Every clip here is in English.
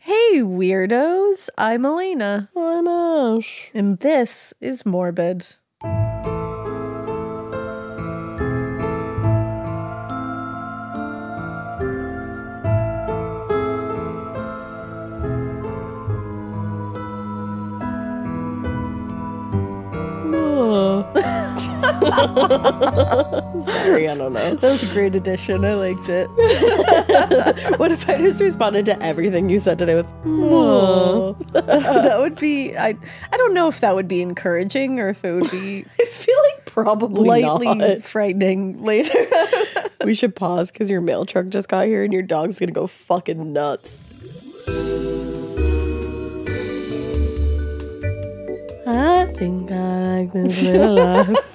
Hey, weirdos. I'm Elena. I'm Ash. And this is Morbid. Sorry, I don't know. That was a great addition. I liked it. What if I just responded to everything you said today with That would be... I don't know if that would be encouraging or if it would be... I feel like probably lightly not. frightening later. We should pause because your mail truck just got here and your dog's gonna go fucking nuts. I think I like this little life.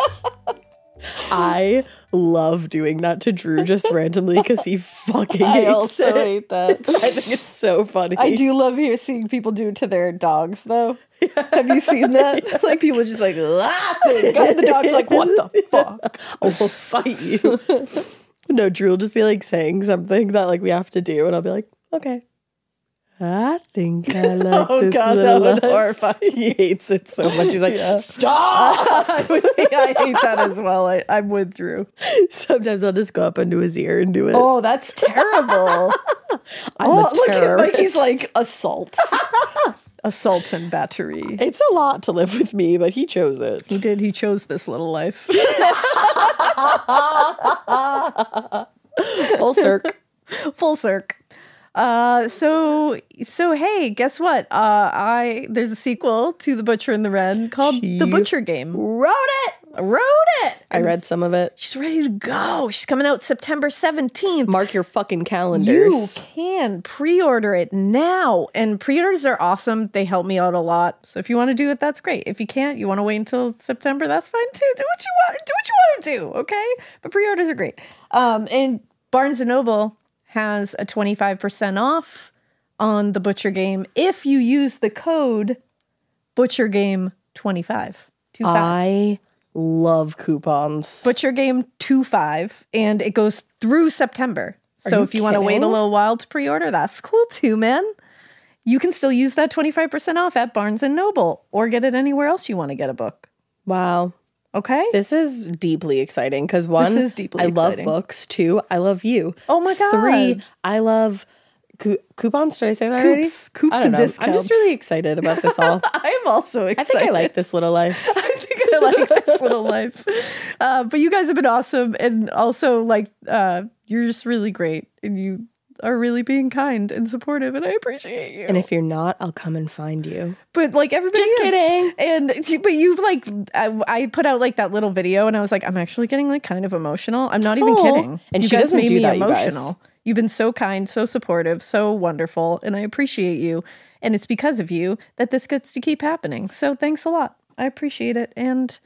I love doing that to Drew just randomly because he fucking hates I also it. hate that. I think it's so funny. I do love seeing people do it to their dogs, though. Have you seen that? Yes. Like, people just like laughing. And the dog's like, what the fuck? I will fight you. No, Drew will just be like saying something that like we have to do, and I'll be like, okay. I think I like this God, little that was life. horrifying. He hates it so much. He's like, stop! I hate that as well. I'm with Drew. Sometimes I'll just go up into his ear and do it. Oh, that's terrible. I'm a Look at terrorist. Mikey's like, assault. Assault and battery. It's a lot to live with me, but he chose it. He did. He chose this little life. Full circ. Full circ. So hey, guess what? There's a sequel to The Butcher and the Wren called The Butcher Game. Wrote it! I read some of it. She's ready to go. She's coming out September 17th. Mark your fucking calendars. You can pre-order it now. And pre-orders are awesome. They help me out a lot. So if you want to do it, that's great. If you can't, you want to wait until September, that's fine too. Do what you want. Do what you want to do, okay? But pre-orders are great. And Barnes & Noble has a 25% off on The Butcher Game if you use the code ButcherGame25. I love coupons. Butcher Game 25, and it goes through September. So if you want to wait a little while to pre-order, that's cool too, man. You can still use that 25% off at Barnes & Noble or get it anywhere else you want to get a book. Wow. Okay? This is deeply exciting because one, This is deeply I exciting. love books. Two, I love you. Oh my God. Three, I love coupons. Did I say that already? Coops I don't and know. discounts. I'm just really excited about this all. I'm also excited. I think I like this little life. I think I like this little life. But you guys have been awesome. And also, like, you're just really great. And you are really being kind and supportive. And I appreciate you. And if you're not, I'll come and find you. But like everybody Just is. kidding. But you like, I put out like that little video and I was like, I'm actually getting like kind of emotional. I'm not even kidding. And you she guys doesn't made do me that, you guys. emotional. You've been so kind, so supportive, so wonderful. And I appreciate you. And it's because of you that this gets to keep happening. So thanks a lot. I appreciate it. And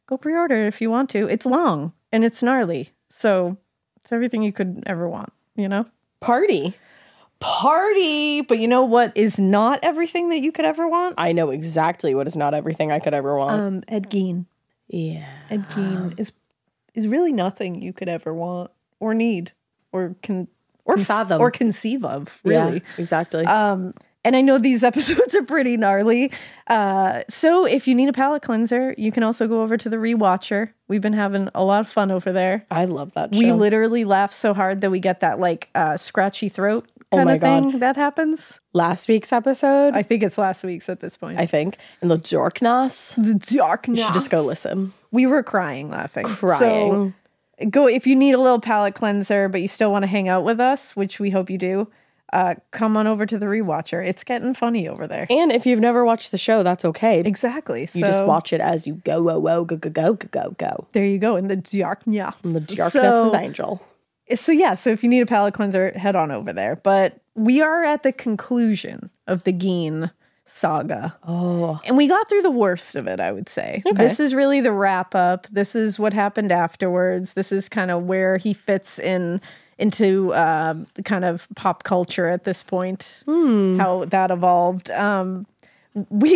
go pre-order it if you want to. It's long and it's gnarly. So it's everything you could ever want, you know? Party. But you know what is not everything that you could ever want? I know exactly what is not everything I could ever want. Ed Gein. Yeah. Ed Gein is really nothing you could ever want or need or fathom or conceive of, really. Yeah, exactly. And I know these episodes are pretty gnarly. So if you need a palate cleanser, you can also go over to the Rewatcher. We've been having a lot of fun over there. I love that show. We literally laugh so hard that we get that like scratchy throat kind of thing that happens. Last week's episode, I think it's last week's at this point. I think. And the darkness. The darkness. You should just go listen. We were crying laughing. Crying. So go if you need a little palate cleanser, but you still want to hang out with us, which we hope you do. Come on over to the Rewatcher. It's getting funny over there. And if you've never watched the show, that's okay. Exactly. You just watch it as you go, go. There you go. In the darkness. And the darkness was the angel. So if you need a palate cleanser, head on over there. But we are at the conclusion of the Gein saga. Oh. And we got through the worst of it, I would say. Okay. This is really the wrap up. This is what happened afterwards. This is kind of where he fits into the kind of pop culture at this point, how that evolved. I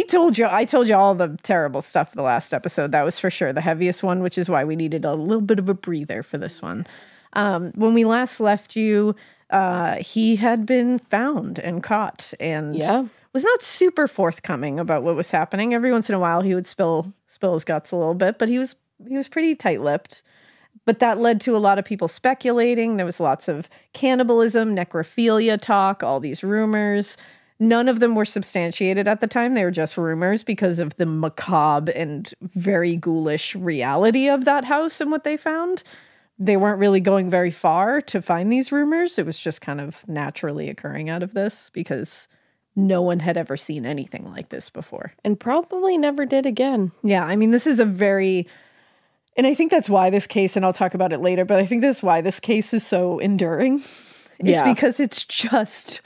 told you all the terrible stuff the last episode. That was for sure the heaviest one, which is why we needed a little bit of a breather for this one. When we last left you, he had been found and caught and was not super forthcoming about what was happening. Every once in a while he would spill his guts a little bit, but he was pretty tight-lipped. But that led to a lot of people speculating. There was lots of cannibalism, necrophilia talk, all these rumors. None of them were substantiated at the time. They were just rumors because of the macabre and very ghoulish reality of that house and what they found. They weren't really going very far to find these rumors. It was just kind of naturally occurring out of this because no one had ever seen anything like this before. And probably never did again. Yeah, I mean, this is a very... And I think that's why this case, and I'll talk about it later, but I think that's why this case is so enduring. It's because it's just,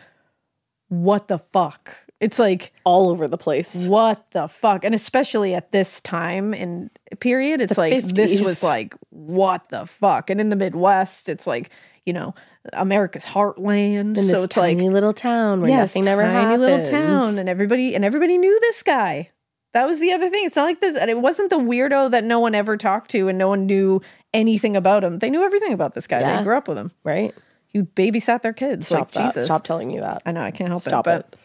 what the fuck? It's like... all over the place. What the fuck? And especially at this time and period, it's like, 50s. This was like, what the fuck? And in the Midwest, it's like, you know, America's heartland. In so this it's tiny like, little town where nothing ever happens. Tiny little town, and everybody knew this guy. That was the other thing. It's not like this, and it wasn't the weirdo that no one ever talked to and no one knew anything about him. They knew everything about this guy. Yeah. They grew up with him. Right. He babysat their kids. Stop that. Jesus. Stop telling you that. I know, I can't help Stop it. But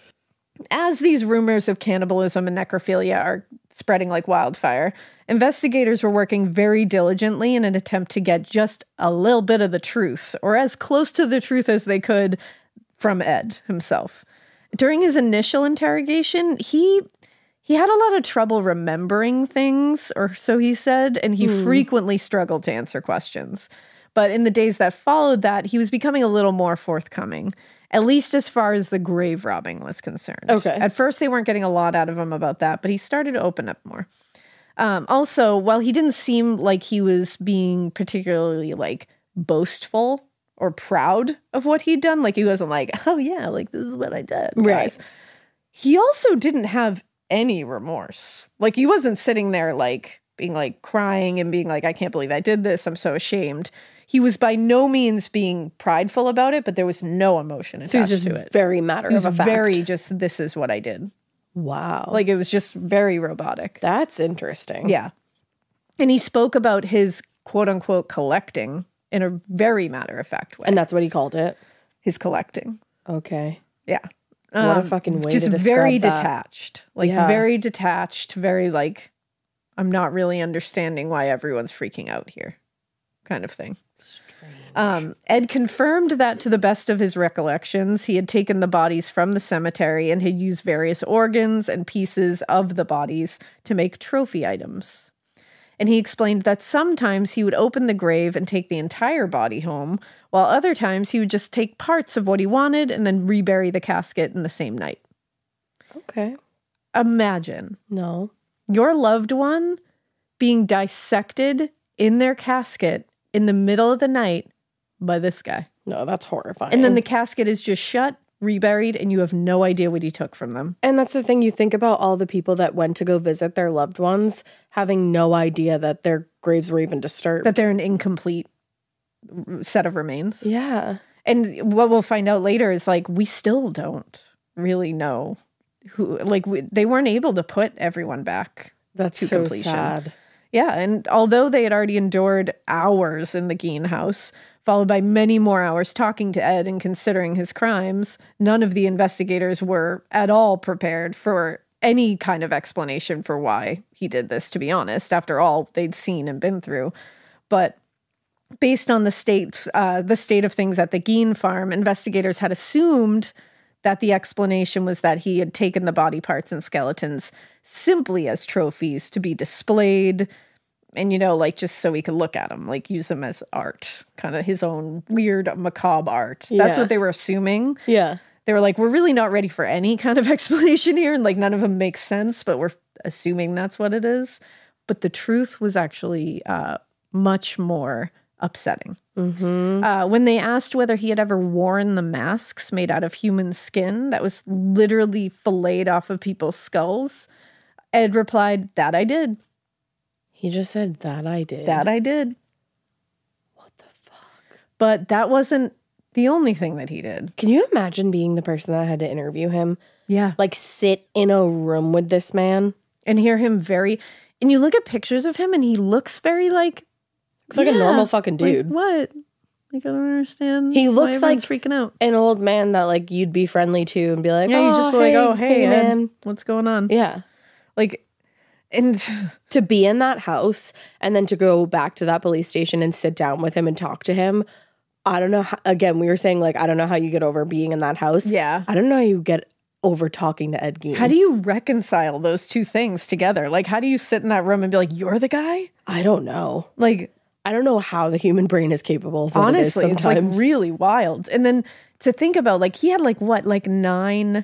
as these rumors of cannibalism and necrophilia are spreading like wildfire, investigators were working very diligently in an attempt to get just a little bit of the truth, or as close to the truth as they could, from Ed himself. During his initial interrogation, he had a lot of trouble remembering things, or so he said, and he frequently struggled to answer questions. But in the days that followed that, he was becoming a little more forthcoming, at least as far as the grave robbing was concerned. Okay. At first, they weren't getting a lot out of him about that, but he started to open up more. Also, while he didn't seem like he was being particularly, like, boastful or proud of what he'd done, like, he wasn't like, oh, yeah, like, this is what I did. Right. Guys. He also didn't have any remorse. Like, he wasn't sitting there, like, being, like, crying and being like, I can't believe I did this. I'm so ashamed. He was by no means being prideful about it, but there was no emotion attached to it. So he's just very matter of a fact. Very just, this is what I did. Wow. Like, it was just very robotic. That's interesting. Yeah. And he spoke about his quote-unquote collecting in a very matter-of-fact way. And that's what he called it? His collecting. Okay. Yeah. What a fucking way to describe just very that. detached. Like, very detached, very, like, I'm not really understanding why everyone's freaking out here kind of thing. Ed confirmed that to the best of his recollections, he had taken the bodies from the cemetery and had used various organs and pieces of the bodies to make trophy items. And he explained that sometimes he would open the grave and take the entire body home, while other times he would just take parts of what he wanted and then rebury the casket in the same night. Okay. Imagine. No. Your loved one being dissected in their casket in the middle of the night by this guy. No, that's horrifying. And then the casket is just shut, reburied, and you have no idea what he took from them. And that's the thing, you think about all the people that went to go visit their loved ones having no idea that their graves were even disturbed. That they're an incomplete set of remains. Yeah. And what we'll find out later is, like, we still don't really know who, like, they weren't able to put everyone back. That's to so completion. sad. Yeah, and although they had already endured hours in the Gein house, followed by many more hours talking to Ed and considering his crimes, none of the investigators were at all prepared for any kind of explanation for why he did this, to be honest, after all they'd seen and been through. But based on the state of things at the Gein farm, investigators had assumed that the explanation was that he had taken the body parts and skeletons simply as trophies to be displayed and, you know, like, just so he could look at them, like, use them as art, kind of his own weird macabre art. That's what they were assuming. Yeah. They were like, we're really not ready for any kind of explanation here, and, like, none of them make sense, but we're assuming that's what it is. But the truth was actually much more upsetting. Mm-hmm. When they asked whether he had ever worn the masks made out of human skin that was literally filleted off of people's skulls, Ed replied, that I did. He just said, that I did. That I did. What the fuck? But that wasn't the only thing that he did. Can you imagine being the person that had to interview him? Yeah. Like, sit in a room with this man? And hear him and you look at pictures of him and he looks very like... Looks like a normal fucking dude. Like, what? Like, I don't understand. He looks why like everyone's freaking out. an old man that like you'd be friendly to and be like, Yeah, you just be like, oh, hey, Ed, man. what's going on? Yeah. Like, and To be in that house and then to go back to that police station and sit down with him and talk to him. I don't know. Again, we were saying like, I don't know how you get over being in that house. Yeah. I don't know how you get over talking to Ed Gein. how do you reconcile those two things together? Like, how do you sit in that room and be like, you're the guy? I don't know. Like, I don't know how the human brain is capable of what honestly, it is sometimes. it's like really wild. And then to think about, like, he had like what, like 9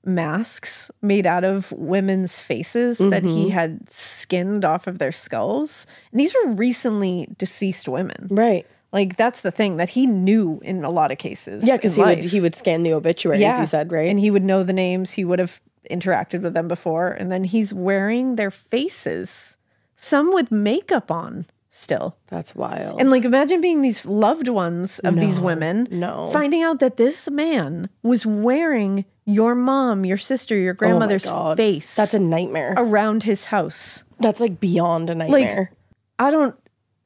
masks made out of women's faces that he had skinned off of their skulls. And these were recently deceased women. Right. Like, that's the thing that he knew in a lot of cases. Yeah, because in he would scan the obituaries, you said, right? And he would know the names. He would have interacted with them before. And then he's wearing their faces, some with makeup on still. That's wild. And like, imagine being these loved ones of these women, finding out that this man was wearing your mom, your sister, your grandmother's face. That's a nightmare. Around his house. That's like beyond a nightmare. Like,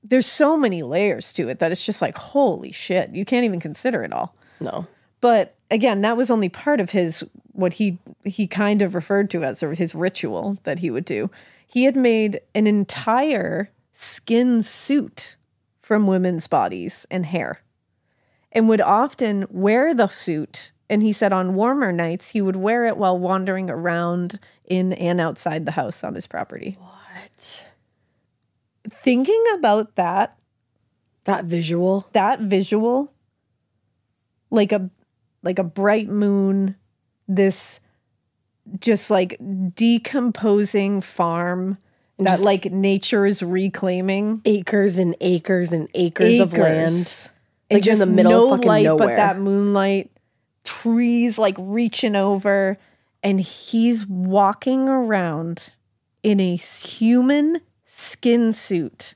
there's so many layers to it that it's just like, holy shit, you can't even consider it all. No. But again, that was only part of what he kind of referred to as his ritual that he would do. He had made an entire skin suit from women's bodies and hair and would often wear the suit. And he said on warmer nights, he would wear it while wandering around in and outside the house on his property. What? Thinking about that visual, like a bright moon, this just like decomposing farm that like nature is reclaiming, acres and acres and acres of land, like just in the middle no of fucking light, nowhere. but that moonlight, trees like reaching over, and he's walking around in a human skin suit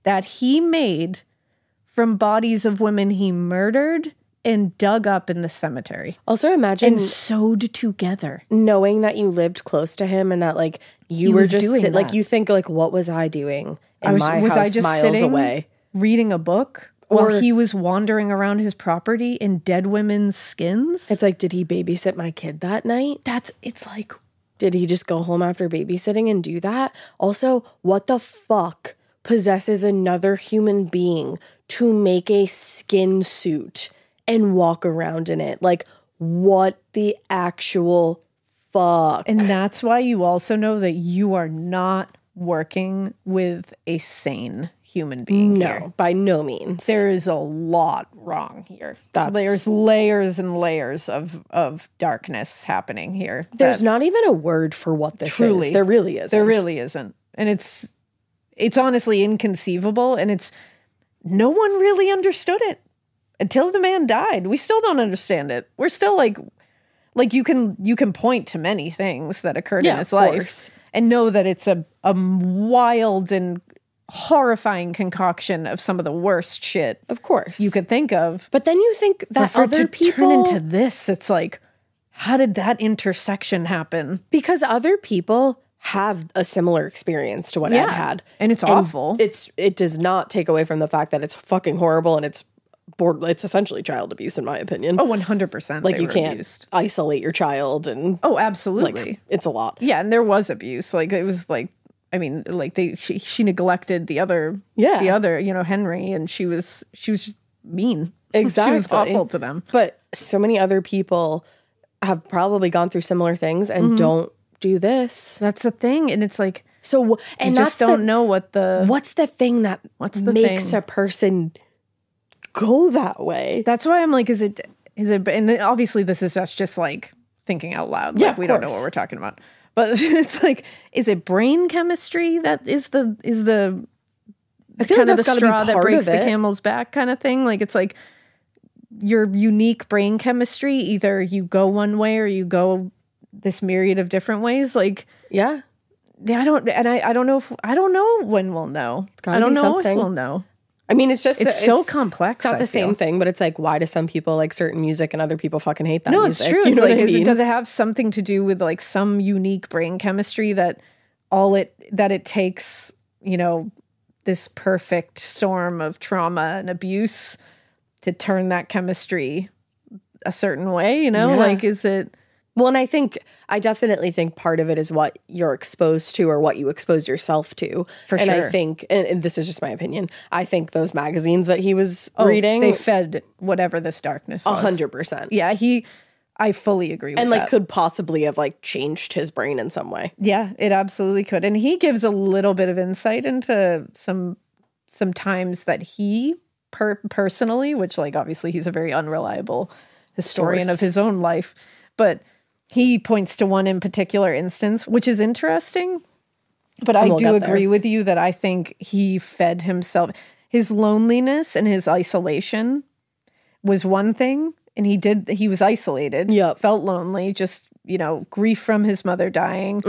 that he made from bodies of women he murdered and dug up in the cemetery. Also imagine and sewed together. Knowing that you lived close to him and that like you were just like you think like, what was I doing in my house I just miles away? Reading a book while he was wandering around his property in dead women's skins? It's like, did he babysit my kid that night? It's like, did he just go home after babysitting and do that? Also, what the fuck possesses another human being to make a skin suit and walk around in it? Like, what the actual fuck? And that's why you also know that you are not working with a sane human being here. No, by no means. There is a lot wrong here. There's layers and layers of darkness happening here. There's not even a word for what this is. There really isn't. There really isn't. And it's honestly inconceivable, and no one really understood it until the man died. We still don't understand it. We're still like you can point to many things that occurred in his life and know that it's a wild and horrifying concoction of some of the worst shit, of course, you could think of. But then you think that other people turn into this. It's like, how did that intersection happen? Because other people have a similar experience to what Ed had, and it's awful. It does not take away from the fact that it's fucking horrible and it's essentially child abuse, in my opinion. Oh, 100%. Like, you can't isolate your child, and absolutely, like, it's a lot. Yeah, and there was abuse. Like, it was like, I mean, like she neglected the other, Henry, and she was mean. Exactly, she was awful to them. But so many other people have probably gone through similar things and don't do this. That's the thing, and it's like, so, and you just don't know what's the thing that makes a person go that way. That's why I'm like, is it? And obviously, this is just like thinking out loud. Like, we don't know what we're talking about. But it's like, is it brain chemistry that is the I feel kind like of that's the straw gotta be that part breaks of the it. camel's back kind of thing? Like, it's like your unique brain chemistry. Either you go one way or you go this myriad of different ways. Like, yeah, I don't know when we'll know. I don't know if we'll know. I mean, it's so complex. It's not the same thing, but it's like, why do some people like certain music and other people fucking hate that music? It's true. You know what I mean? Does it have something to do with like some unique brain chemistry that it takes, this perfect storm of trauma and abuse to turn that chemistry a certain way, you know? Yeah. Like, is it... Well, and I definitely think part of it is what you're exposed to or what you expose yourself to. For and sure. I think, and this is just my opinion, I think those magazines that he was reading, they fed whatever this darkness was. 100%. Yeah, I fully agree with And that. could possibly have changed his brain in some way. Yeah, it absolutely could. And he gives a little bit of insight into some times that he personally, which obviously he's a very unreliable historian of his own life, but he points to one in particular instance, which is interesting. But I do agree with you that I think he fed himself. His loneliness and his isolation was one thing. And he was isolated, felt lonely, just, grief from his mother dying,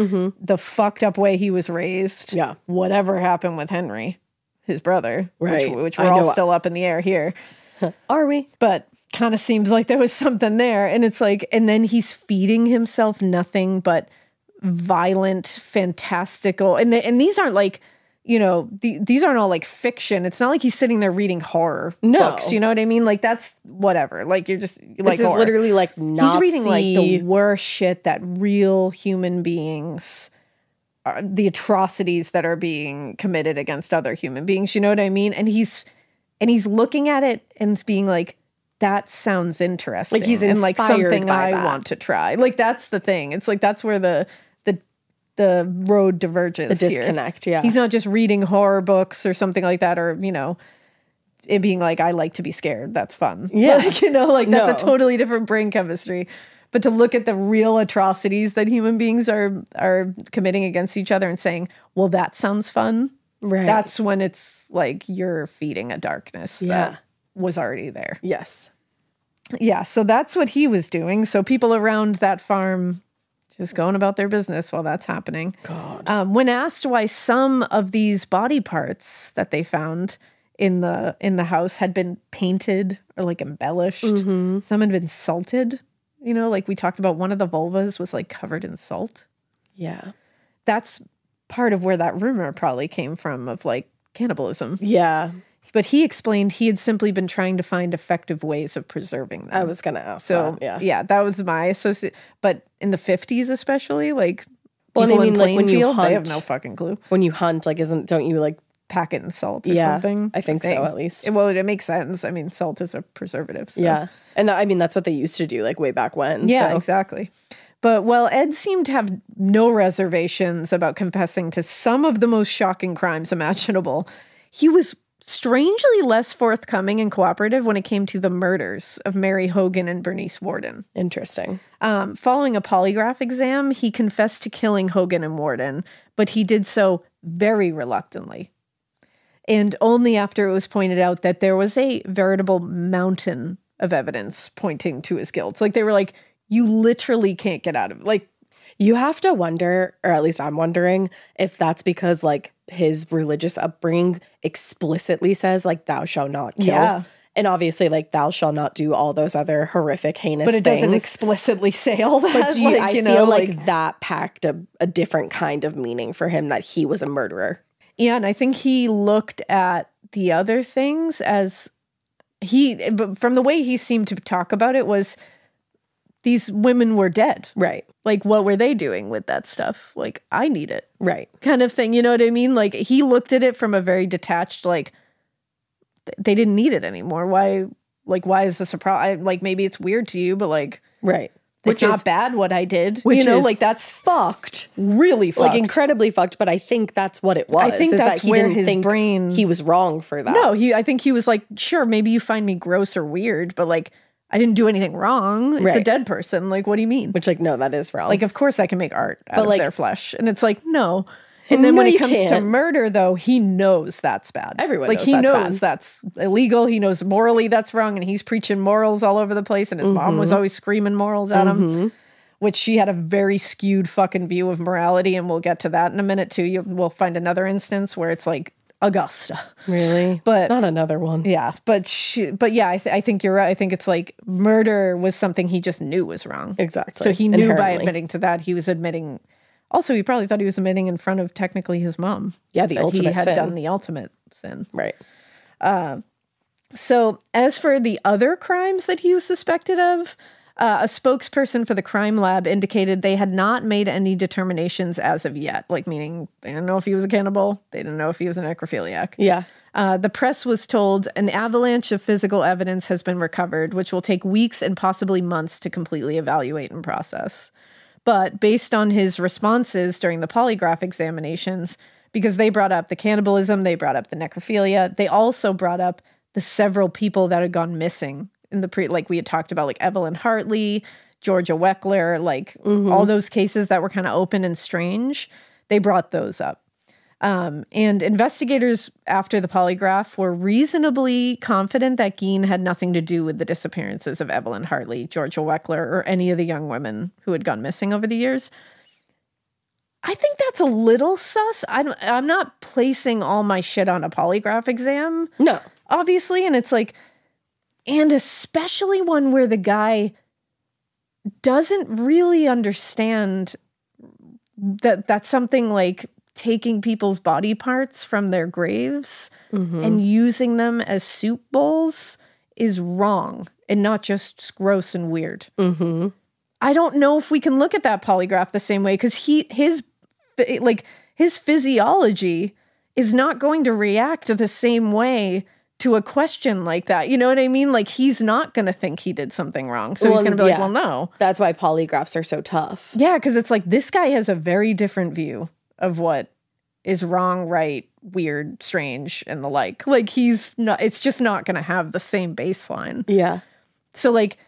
the fucked up way he was raised, whatever happened with Henry, his brother, which we're all still up in the air here. Are we? But kind of seems like there was something there. And it's and then he's feeding himself nothing but violent, fantastical. And these aren't these aren't all fiction. It's not like he's sitting there reading horror books. You know what I mean? That's whatever. You're just this is horror. literally Nazi. He's reading the worst shit that real human beings are, the atrocities that are being committed against other human beings. You know what I mean? And he's looking at it and being that sounds interesting. He's inspired and something by I want to try. That's the thing. It's that's where the road diverges. The disconnect, here. Yeah. He's not just reading horror books or something like that, or, it being I like to be scared. That's fun. Yeah. That's a totally different brain chemistry. But to look at the real atrocities that human beings are committing against each other and saying, well, that sounds fun. Right. That's when it's you're feeding a darkness that was already there. Yes. Yeah. So that's what he was doing. So people around that farm just going about their business while that's happening. God. When asked why some of these body parts that they found in the house had been painted or embellished, some had been salted. We talked about, one of the vulvas was covered in salt. Yeah. That's part of where that rumor probably came from of cannibalism. Yeah. But he explained he had simply been trying to find effective ways of preserving them. I was going to ask that. Yeah, that was my associate. But in the 50s especially, people when in Plainfield, when you hunt, they have no fucking clue. When you hunt, don't you pack it in salt or something? I think so, at least. Well, it makes sense. I mean, salt is a preservative. So. Yeah. And that's what they used to do, way back when. Yeah, so. Exactly. But Ed seemed to have no reservations about confessing to some of the most shocking crimes imaginable. He was strangely less forthcoming and cooperative when it came to the murders of Mary Hogan and Bernice Worden. Interesting. Following a polygraph exam, he confessed to killing Hogan and Worden, but he did so very reluctantly. And only after it was pointed out that there was a veritable mountain of evidence pointing to his guilt. They were you literally can't get out of it. You have to wonder, or at least I'm wondering, if that's because his religious upbringing explicitly says thou shalt not kill. Yeah. And obviously thou shalt not do all those other horrific, heinous things. But it doesn't explicitly say all that. But I feel that packed a different kind of meaning for him, that he was a murderer. Yeah, and I think he looked at the other things as but from the way he seemed to talk about it was these women were dead. Right. What were they doing with that stuff? I need it. Right. Kind of thing. You know what I mean? He looked at it from a very detached, they didn't need it anymore. Why is this a problem? Maybe it's weird to you, but right. It's not bad what I did. Which is that's fucked. Really fucked. Incredibly fucked, but I think that's what it was. I think that's that he where didn't his think brain... he was wrong for that. No, I think he was sure, maybe you find me gross or weird, but I didn't do anything wrong. It's a dead person. What do you mean? Which no, that is wrong. Of course I can make art out of their flesh. And it's no. And then when it comes to murder, though, he knows that's bad. Everyone knows he that's knows bad. That's illegal. He knows morally that's wrong, and he's preaching morals all over the place. And his mom was always screaming morals at him, which she had a very skewed fucking view of morality. And we'll get to that in a minute too. We'll find another instance where it's Augusta. Really? But not another one. Yeah, but yeah, I think you're right. I think it's murder was something he just knew was wrong. Exactly. So he knew by admitting to that, he was admitting. Also, he probably thought he was admitting in front of technically his mom. Yeah, the ultimate sin. He had sin. done the ultimate sin. Right. So as for the other crimes that he was suspected of, a spokesperson for the crime lab indicated they had not made any determinations as of yet, like meaning they didn't know if he was a cannibal. They didn't know if he was a necrophiliac. Yeah. The press was told an avalanche of physical evidence has been recovered, which will take weeks and possibly months to completely evaluate and process. But based on his responses during the polygraph examinations, because they brought up the cannibalism, they brought up the necrophilia, they also brought up the several people that had gone missing in the like we had talked about, like Evelyn Hartley, Georgia Weckler, like all those cases that were kind of open and strange. They brought those up. And investigators after the polygraph were reasonably confident that Gein had nothing to do with the disappearances of Evelyn Hartley, Georgia Weckler, or any of the young women who had gone missing over the years. I think that's a little sus. I'm not placing all my shit on a polygraph exam. No. Obviously. And it's like, and especially one where the guy doesn't really understand that that's something like taking people's body parts from their graves and using them as soup bowls is wrong and not just gross and weird. I don't know if we can look at that polygraph the same way, because his physiology is not going to react the same way to a question like that. You know what I mean? Like, he's not going to think he did something wrong. So he's going to be like, well, no. That's why polygraphs are so tough. Yeah, because it's like this guy has a very different view of what is wrong, right, weird, strange, and the like. Like, it's just not going to have the same baseline. Yeah. So, like,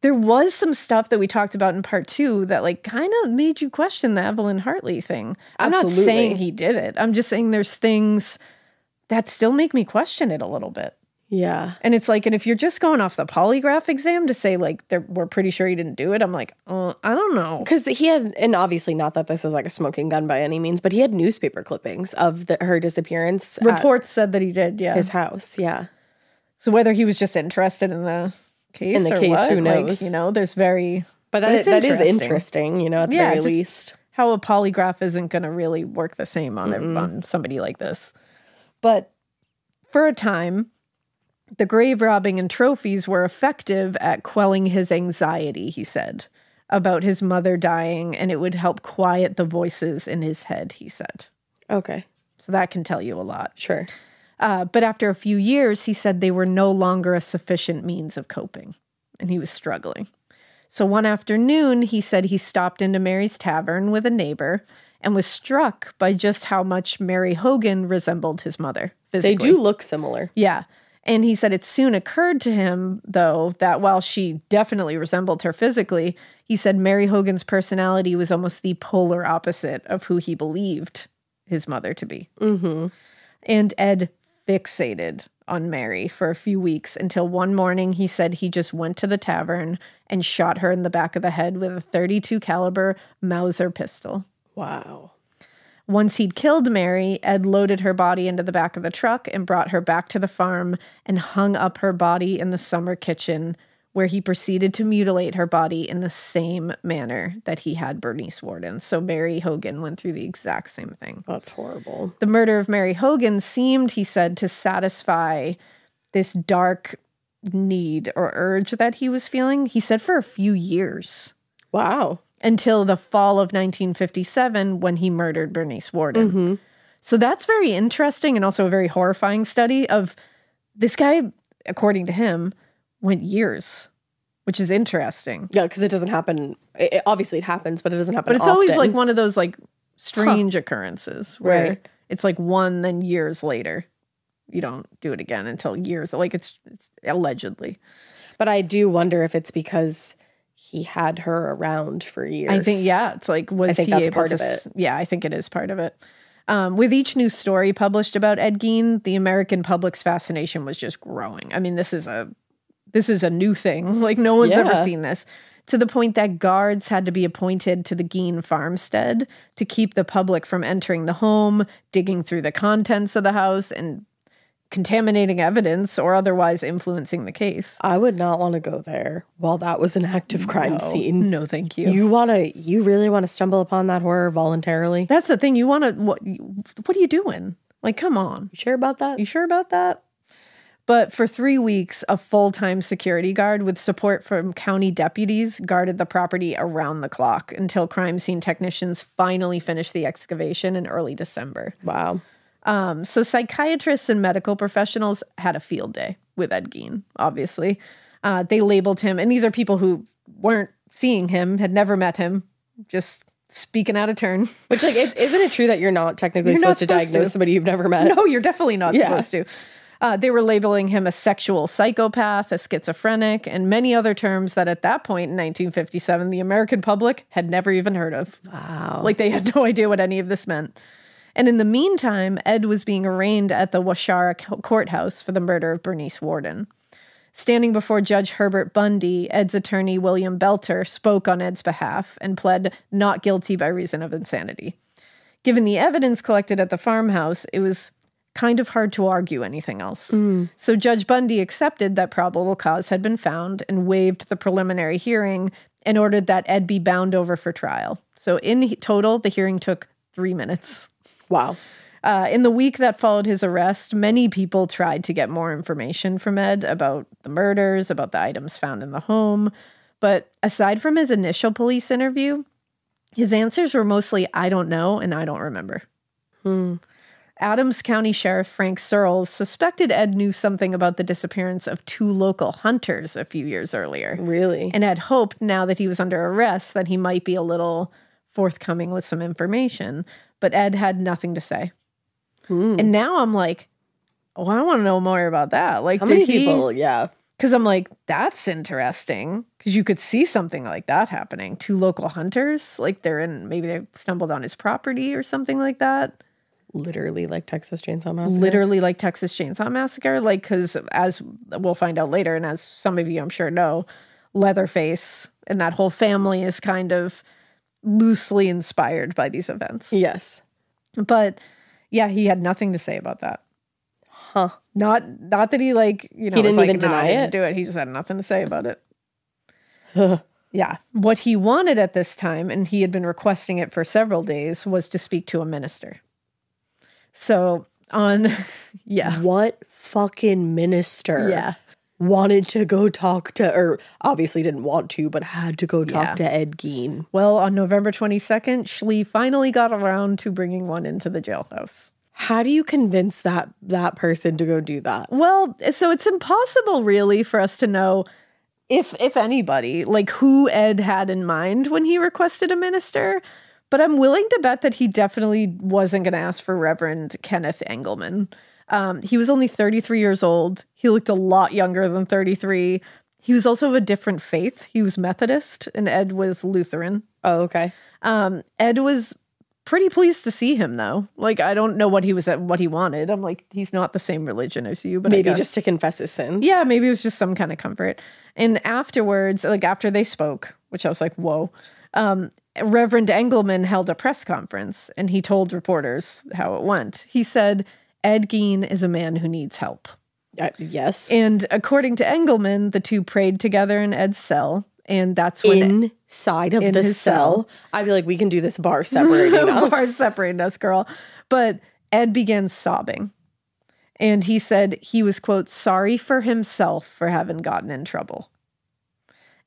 there was some stuff that we talked about in part 2 that, like, kind of made you question the Evelyn Hartley thing. I'm not saying he did it. I'm just saying there's things that still make me question it a little bit. Yeah. And it's like, and if you're just going off the polygraph exam to say, like, we're pretty sure he didn't do it, I'm like, I don't know. Because he had, and obviously not that this is like a smoking gun by any means, but he had newspaper clippings of her disappearance. Reports said that he did, yeah. His house, yeah. So whether he was just interested in the case who knows? Like, there's very... But that is interesting, at the very least. How a polygraph isn't going to really work the same on somebody like this. But for a time, the grave robbing and trophies were effective at quelling his anxiety, he said, about his mother dying, and it would help quiet the voices in his head, he said. Okay. So that can tell you a lot. Sure. But after a few years, he said they were no longer a sufficient means of coping, and he was struggling. So one afternoon, he said he stopped into Mary's tavern with a neighbor and was struck by just how much Mary Hogan resembled his mother physically. They do look similar. Yeah. And he said it soon occurred to him, though, that while she definitely resembled her physically, he said Mary Hogan's personality was almost the polar opposite of who he believed his mother to be. And Ed fixated on Mary for a few weeks until one morning he said he just went to the tavern and shot her in the back of the head with a .32 caliber Mauser pistol. Wow. Once he'd killed Mary, Ed loaded her body into the back of the truck and brought her back to the farm and hung up her body in the summer kitchen, where he proceeded to mutilate her body in the same manner that he had Bernice Worden. So Mary Hogan went through the exact same thing. That's horrible. The murder of Mary Hogan seemed, he said, to satisfy this dark need or urge that he was feeling. He said for a few years. Wow. Until the fall of 1957 when he murdered Bernice Worden. So that's very interesting and also a very horrifying study of this guy, according to him, went years, which is interesting. Yeah, because it doesn't happen. Obviously it happens, but it doesn't happen But it's often. always like one of those like strange occurrences where it's like one, then years later, you don't do it again until years. Like it's allegedly. But I do wonder if it's because he had her around for years. I think, it's like, was he that's able part to, of it. Yeah, I think it is part of it. With each new story published about Ed Gein, the American public's fascination was just growing. I mean, this is a new thing. Like, no one's ever seen this. To the point that guards had to be appointed to the Gein farmstead to keep the public from entering the home, digging through the contents of the house, and contaminating evidence or otherwise influencing the case. I would not want to go there while that was an active crime scene. No, thank you. You really want to stumble upon that horror voluntarily? That's the thing. What are you doing? Like, come on. You sure about that? You sure about that? But for 3 weeks, a full-time security guard with support from county deputies guarded the property around the clock until crime scene technicians finally finished the excavation in early December. Wow. So psychiatrists and medical professionals had a field day with Ed Gein, obviously. They labeled him, and these are people who weren't seeing him, had never met him, just speaking out of turn. Which, like, isn't it true that you're not technically supposed to diagnose somebody you've never met? No, you're definitely not supposed to. They were labeling him a sexual psychopath, a schizophrenic, and many other terms that at that point in 1957, the American public had never even heard of. Wow. Like, they had no idea what any of this meant. And in the meantime, Ed was being arraigned at the Washara courthouse for the murder of Bernice Worden. Standing before Judge Herbert Bundy, Ed's attorney, William Belter, spoke on Ed's behalf and pled not guilty by reason of insanity. Given the evidence collected at the farmhouse, it was kind of hard to argue anything else. So Judge Bundy accepted that probable cause had been found and waived the preliminary hearing and ordered that Ed be bound over for trial. So in total, the hearing took 3 minutes. Wow. In the week that followed his arrest, many people tried to get more information from Ed about the murders, about the items found in the home. But aside from his initial police interview, his answers were mostly, I don't know and I don't remember. Adams County Sheriff Frank Searles suspected Ed knew something about the disappearance of 2 local hunters a few years earlier. Really? And had hoped, now that he was under arrest, that he might be a little forthcoming with some information. But Ed had nothing to say. And now I'm like, oh, I want to know more about that. Like, how many people? Yeah. Because I'm like, that's interesting. Because you could see something like that happening. 2 local hunters, like maybe they stumbled on his property or something like that. Literally like Texas Chainsaw Massacre. Literally like Texas Chainsaw Massacre. Like, because as we'll find out later, and as some of you I'm sure know, Leatherface and that whole family is kind of loosely inspired by these events. Yes. But yeah, he had nothing to say about that. Huh. Not that he, like, you know, he didn't was like, even deny I didn't it. do it. He just had nothing to say about it. Yeah. What he wanted at this time, and he had been requesting it for several days, was to speak to a minister. So What fucking minister wanted to go talk to, or obviously didn't want to, but had to go talk to Ed Gein? Well, on November 22nd, Schley finally got around to bringing one into the jailhouse. How do you convince that person to go do that? Well, so it's impossible really for us to know if anybody, like, who Ed had in mind when he requested a minister. But I'm willing to bet that he definitely wasn't going to ask for Reverend Kenneth Engelman. He was only 33 years old. He looked a lot younger than 33. He was also of a different faith. He was Methodist, and Ed was Lutheran. Oh, okay. Ed was pretty pleased to see him, though. Like, I don't know what he wanted. I'm like, he's not the same religion as you, but maybe just to confess his sins. Yeah, maybe it was just some kind of comfort. And afterwards, like after they spoke, which I was like, whoa. Reverend Engelman held a press conference, and he told reporters how it went. He said, Ed Gein is a man who needs help. Yes. And according to Engelman, the two prayed together in Ed's cell, and that's when inside of the cell. I'd be like, we can do this bar separating us. Bar separating us, girl. But Ed began sobbing. And he said he was, quote, sorry for himself for having gotten in trouble.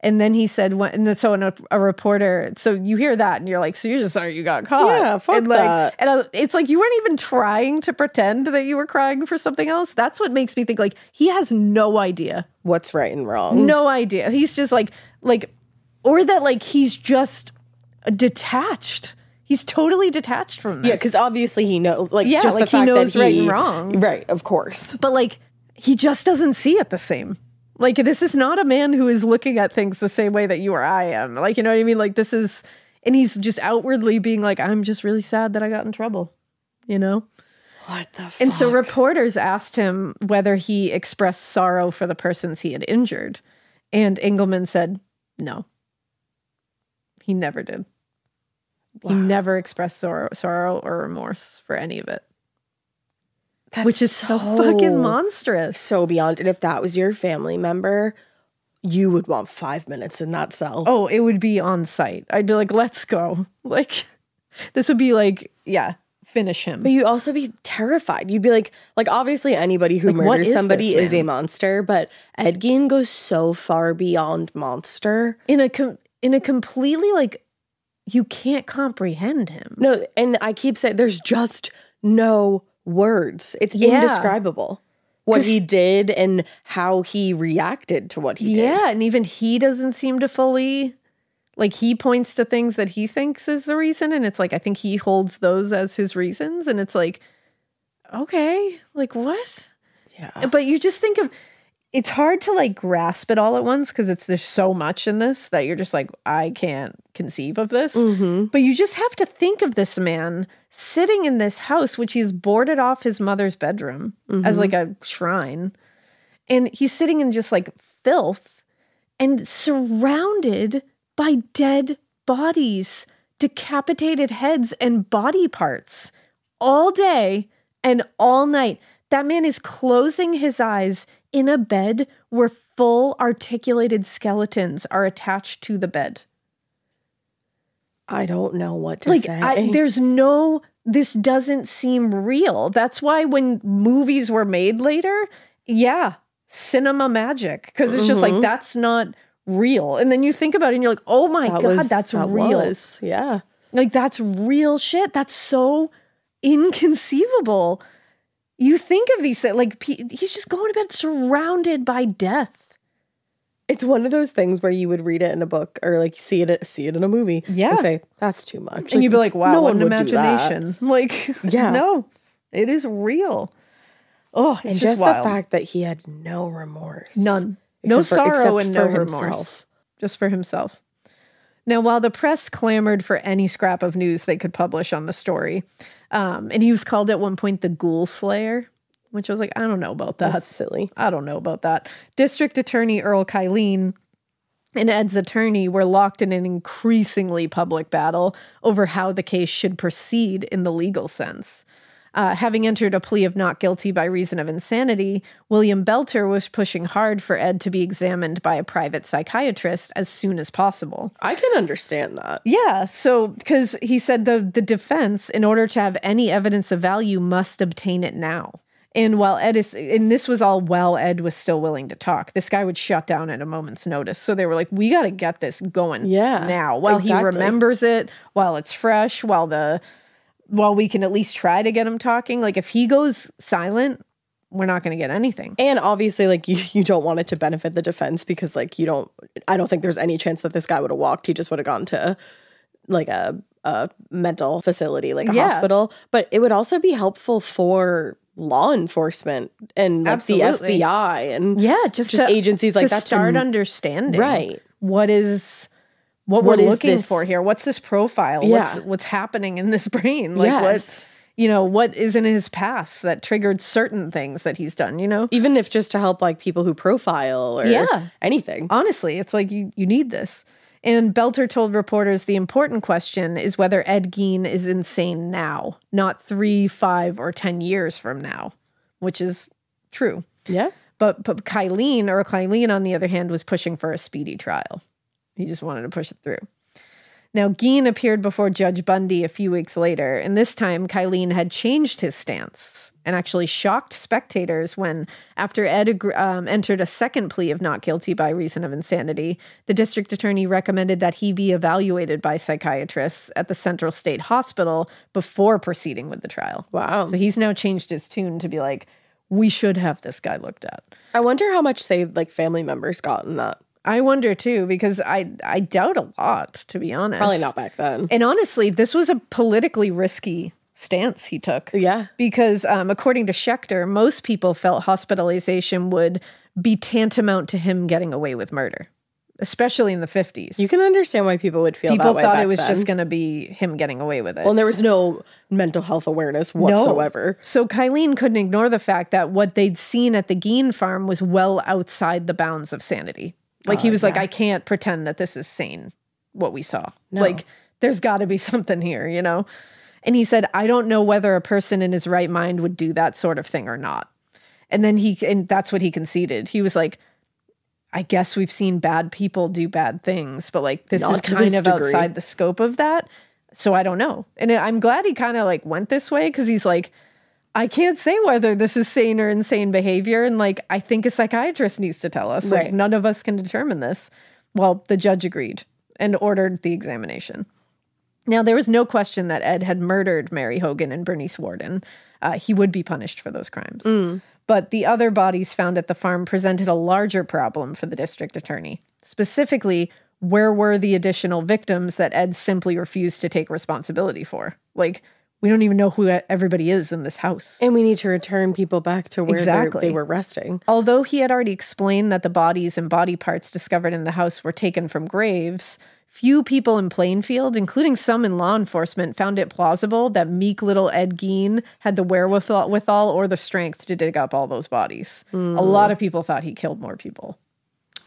And then he said, a reporter, so you hear that and you're like, so you're just sorry you got caught. Yeah, fuck that. And it's like, you weren't even trying to pretend that you were crying for something else. That's what makes me think, like, he has no idea. What's right and wrong. No idea. He's just like, or that, like, he's just detached. He's totally detached from this. Yeah, because obviously he knows, like, just like the fact he knows that right and wrong. Right, of course. But, like, he just doesn't see it the same. Like, this is not a man who is looking at things the same way that you or I am. Like, you know what I mean? Like, this is, and he's just outwardly being like, I'm just really sad that I got in trouble, you know? What the fuck? And so reporters asked him whether he expressed sorrow for the persons he had injured. And Engelman said, no. He never did. Wow. He never expressed sorrow or remorse for any of it. Which is so fucking monstrous. So beyond. And if that was your family member, you would want 5 minutes in that cell. Oh, it would be on site. I'd be like, let's go. Like, this would be like, yeah. finish him. But you'd also be terrified. You'd be like obviously anybody who what murders is somebody this, is a monster, but Ed Gein goes so far beyond monster. In a completely, like, you can't comprehend him. No, and I keep saying there's just no words. It's indescribable what he did and how he reacted to what he did. Yeah, and even he doesn't seem to fully, like, he points to things that he thinks is the reason, and it's like, I think he holds those as his reasons, and it's like, okay, like, what? Yeah. But you just think of, it's hard to, like, grasp it all at once because there's so much in this that you're just like, I can't conceive of this. Mm-hmm. But you just have to think of this man sitting in this house, which he's boarded off his mother's bedroom as like a shrine. And he's sitting in just like filth and surrounded by dead bodies, decapitated heads and body parts all day and all night. That man is closing his eyes in a bed where full articulated skeletons are attached to the bed. I don't know what to say. This doesn't seem real. That's why when movies were made later, cinema magic. Because it's just like, that's not real. And then you think about it and you're like, oh my God, that's real. Yeah. Like, that's real shit. That's so inconceivable. You think of these things, like, he's just going to bed surrounded by death. It's one of those things where you would read it in a book or like see it in a movie and say, that's too much. And you'd be like, wow, no what one an would imagination. Like, no, it is real. Oh, it's and just wild. the fact that he had no remorse. None. No sorrow and no remorse. Himself. Just for himself. Now, while the press clamored for any scrap of news they could publish on the story, and he was called at one point the Ghoul Slayer, which I was like, I don't know about that. That's silly. I don't know about that. District Attorney Earl Kylene and Ed's attorney were locked in an increasingly public battle over how the case should proceed in the legal sense. Having entered a plea of not guilty by reason of insanity, William Belter was pushing hard for Ed to be examined by a private psychiatrist as soon as possible. I can understand that. Yeah, so because he said the defense, in order to have any evidence of value, must obtain it now. And while this was all while Ed was still willing to talk. This guy would shut down at a moment's notice. So they were like, we got to get this going now. While he remembers it, while it's fresh, while we can at least try to get him talking. Like, if he goes silent, we're not going to get anything. And obviously, like, you don't want it to benefit the defense because, like, I don't think there's any chance that this guy would have walked. He just would have gone to, like, a mental facility, like a hospital. But it would also be helpful for law enforcement and like the FBI and just agencies like that to start understanding what we're looking for here. What's this profile? What's happening in this brain? Like what is in his past that triggered certain things that he's done, even if just to help like people who profile or anything. Honestly, it's like you need this. And Belter told reporters the important question is whether Ed Gein is insane now, not 3, 5, or 10 years from now, which is true. Yeah. But Kylene, on the other hand, was pushing for a speedy trial. He just wanted to push it through. Now, Gein appeared before Judge Bundy a few weeks later, and this time Kylene had changed his stance and actually shocked spectators when, after Ed entered a second plea of not guilty by reason of insanity, the district attorney recommended that he be evaluated by psychiatrists at the Central State Hospital before proceeding with the trial. Wow. So he's now changed his tune to be like, we should have this guy looked at. I wonder how much, say, like, family members got in that. I wonder, too, because I doubt a lot, to be honest. Probably not back then. And honestly, this was a politically risky stance he took. Yeah. Because according to Schechter, most people felt hospitalization would be tantamount to him getting away with murder, especially in the 50s. You can understand why people would feel that way. People thought back it was then. just going to be him getting away with it. Well, and there was no mental health awareness whatsoever. No. So Kylene couldn't ignore the fact that what they'd seen at the Gein farm was well outside the bounds of sanity. Like, he was like, I can't pretend that this is sane, what we saw. No. Like, there's got to be something here, And he said, I don't know whether a person in his right mind would do that sort of thing or not. And then and that's what he conceded. He was like, I guess we've seen bad people do bad things, but like, this is kind of outside the scope of that. So I don't know. And I'm glad he kind of like went this way because he's like, I can't say whether this is sane or insane behavior. And like, I think a psychiatrist needs to tell us. Like, none of us can determine this. Well, the judge agreed and ordered the examination. Now, there was no question that Ed had murdered Mary Hogan and Bernice Worden. He would be punished for those crimes. But the other bodies found at the farm presented a larger problem for the district attorney. Specifically, where were the additional victims that Ed simply refused to take responsibility for? Like, we don't even know who everybody is in this house. And we need to return people back to where they were resting. Although he had already explained that the bodies and body parts discovered in the house were taken from graves, few people in Plainfield, including some in law enforcement, found it plausible that meek little Ed Gein had the wherewithal or the strength to dig up all those bodies. A lot of people thought he killed more people.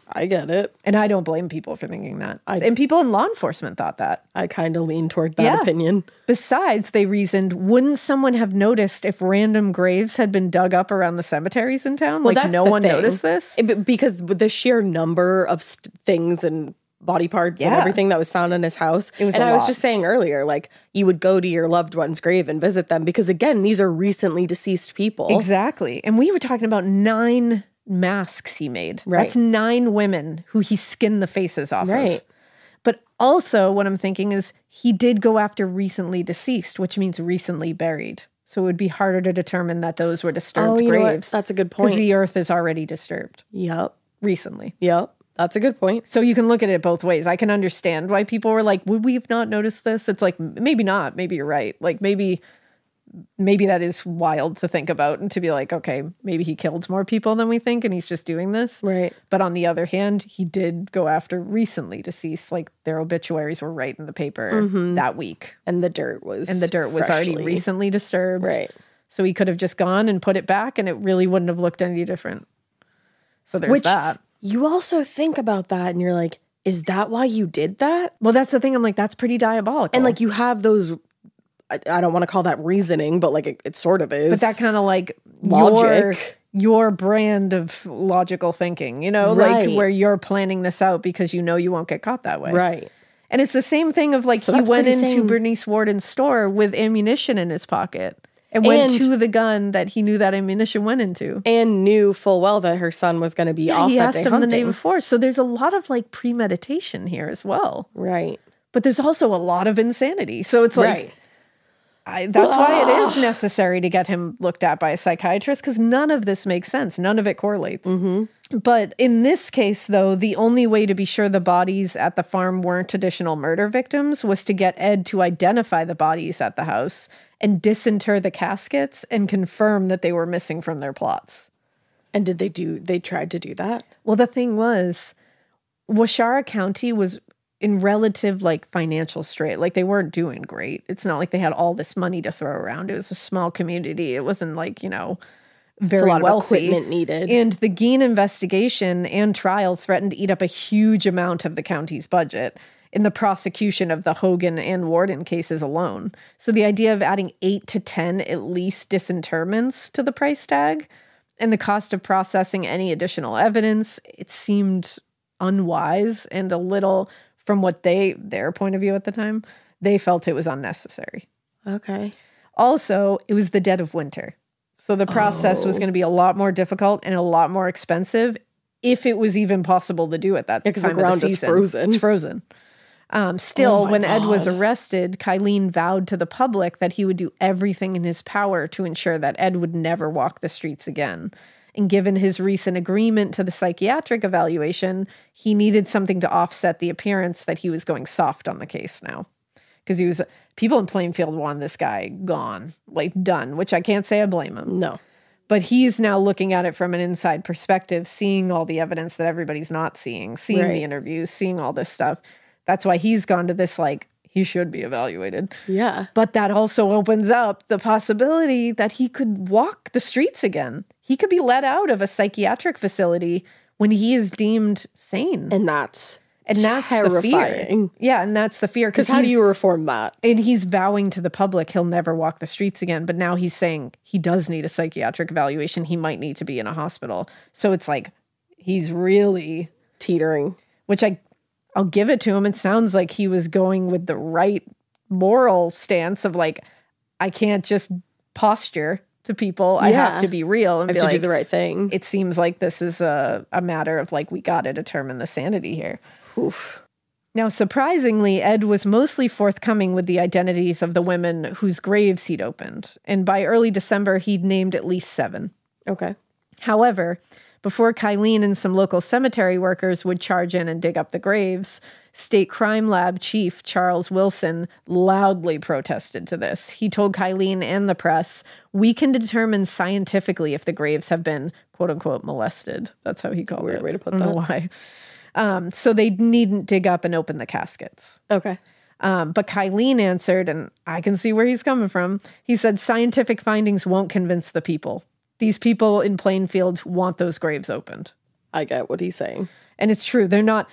I get it. And I don't blame people for thinking that. And people in law enforcement thought that. I kind of lean toward that opinion. Besides, they reasoned, wouldn't someone have noticed if random graves had been dug up around the cemeteries in town? Well, like, no one noticed this? Because the sheer number of things and body parts and everything that was found in his house. It was and a I was lot. just saying earlier, like, you would go to your loved one's grave and visit them because, again, these are recently deceased people. Exactly. And we were talking about 9 masks he made. That's 9 women who he skinned the faces off of. But also what I'm thinking is he did go after recently deceased, which means recently buried. So it would be harder to determine that those were disturbed you know what? graves. That's a good point. Because the earth is already disturbed. Yep. Recently. Yep. That's a good point. So you can look at it both ways. I can understand why people were like, would we have not noticed this? It's like, maybe not. Maybe you're right. Like, maybe that is wild to think about and to be like, okay, maybe he killed more people than we think and he's just doing this. Right. But on the other hand, he did go after recently deceased. Like, their obituaries were right in the paper that week. And the dirt was already recently disturbed. Right. So he could have just gone and put it back and it really wouldn't have looked any different. So there's that. You also think about that and you're like, is that why you did that? Well, that's the thing. I'm like, that's pretty diabolical. And like, you have those, I don't want to call that reasoning, but like it sort of is. But that kind of like logic. Your brand of logical thinking, you know, like where you're planning this out because you know you won't get caught that way. Right. And it's the same thing of like, he went into Bernice Worden's store with ammunition in his pocket. And went to the gun that he knew that ammunition went into. And knew full well that her son was going to be off that day hunting. He asked him the day before. So there's a lot of like premeditation here as well. Right. But there's also a lot of insanity. So it's like, that's why it is necessary to get him looked at by a psychiatrist, because none of this makes sense. None of it correlates. But in this case, though, the only way to be sure the bodies at the farm weren't additional murder victims was to get Ed to identify the bodies at the house and disinter the caskets and confirm that they were missing from their plots. And did they tried to do that? Well, the thing was, Washara County was in relative like financial strait. Like, they weren't doing great. It's not like they had all this money to throw around. It was a small community. It wasn't like, you know, very wealthy. A lot of equipment needed. And the Gein investigation and trial threatened to eat up a huge amount of the county's budget in the prosecution of the Hogan and Worden cases alone. So the idea of adding 8 to 10 at least disinterments to the price tag and the cost of processing any additional evidence, it seemed unwise and a little, from what their point of view at the time, they felt it was unnecessary. Okay. Also, it was the dead of winter. So the process was going to be a lot more difficult and a lot more expensive if it was even possible to do at that time of the season. Because the ground is frozen. It's frozen. Still, when Ed was arrested, Kylene vowed to the public that he would do everything in his power to ensure that Ed would never walk the streets again. And given his recent agreement to the psychiatric evaluation, he needed something to offset the appearance that he was going soft on the case now. Because people in Plainfield wanted this guy gone, like done, which I can't say I blame him. No. But he's now looking at it from an inside perspective, seeing all the evidence that everybody's not seeing, seeing the interviews, seeing all this stuff. That's why he's gone to this, like, he should be evaluated. Yeah. But that also opens up the possibility that he could walk the streets again. He could be let out of a psychiatric facility when he is deemed sane. And that's terrifying. The fear. Yeah, and that's the fear. Because how do you reform that? And he's vowing to the public he'll never walk the streets again. But now he's saying he does need a psychiatric evaluation. He might need to be in a hospital. So it's like he's really teetering. Which I'll give it to him. It sounds like he was going with the right moral stance of like, I can't just posture to people. I have to be real and I have to do the right thing. It seems like this is a matter of like, we got to determine the sanity here. Oof. Now, surprisingly, Ed was mostly forthcoming with the identities of the women whose graves he'd opened. And by early December, he'd named at least 7. Okay. However, before Kylene and some local cemetery workers would charge in and dig up the graves, State Crime Lab Chief Charles Wilson loudly protested to this. He told Kylene and the press, "We can determine scientifically if the graves have been, quote unquote, molested." That's how he called it. Weird way to put I don't know why. So they needn't dig up and open the caskets. Okay. But Kylene answered, and I can see where he's coming from. He said, "Scientific findings won't convince the people. These people in Plainfield want those graves opened." I get what he's saying. And it's true. They're not...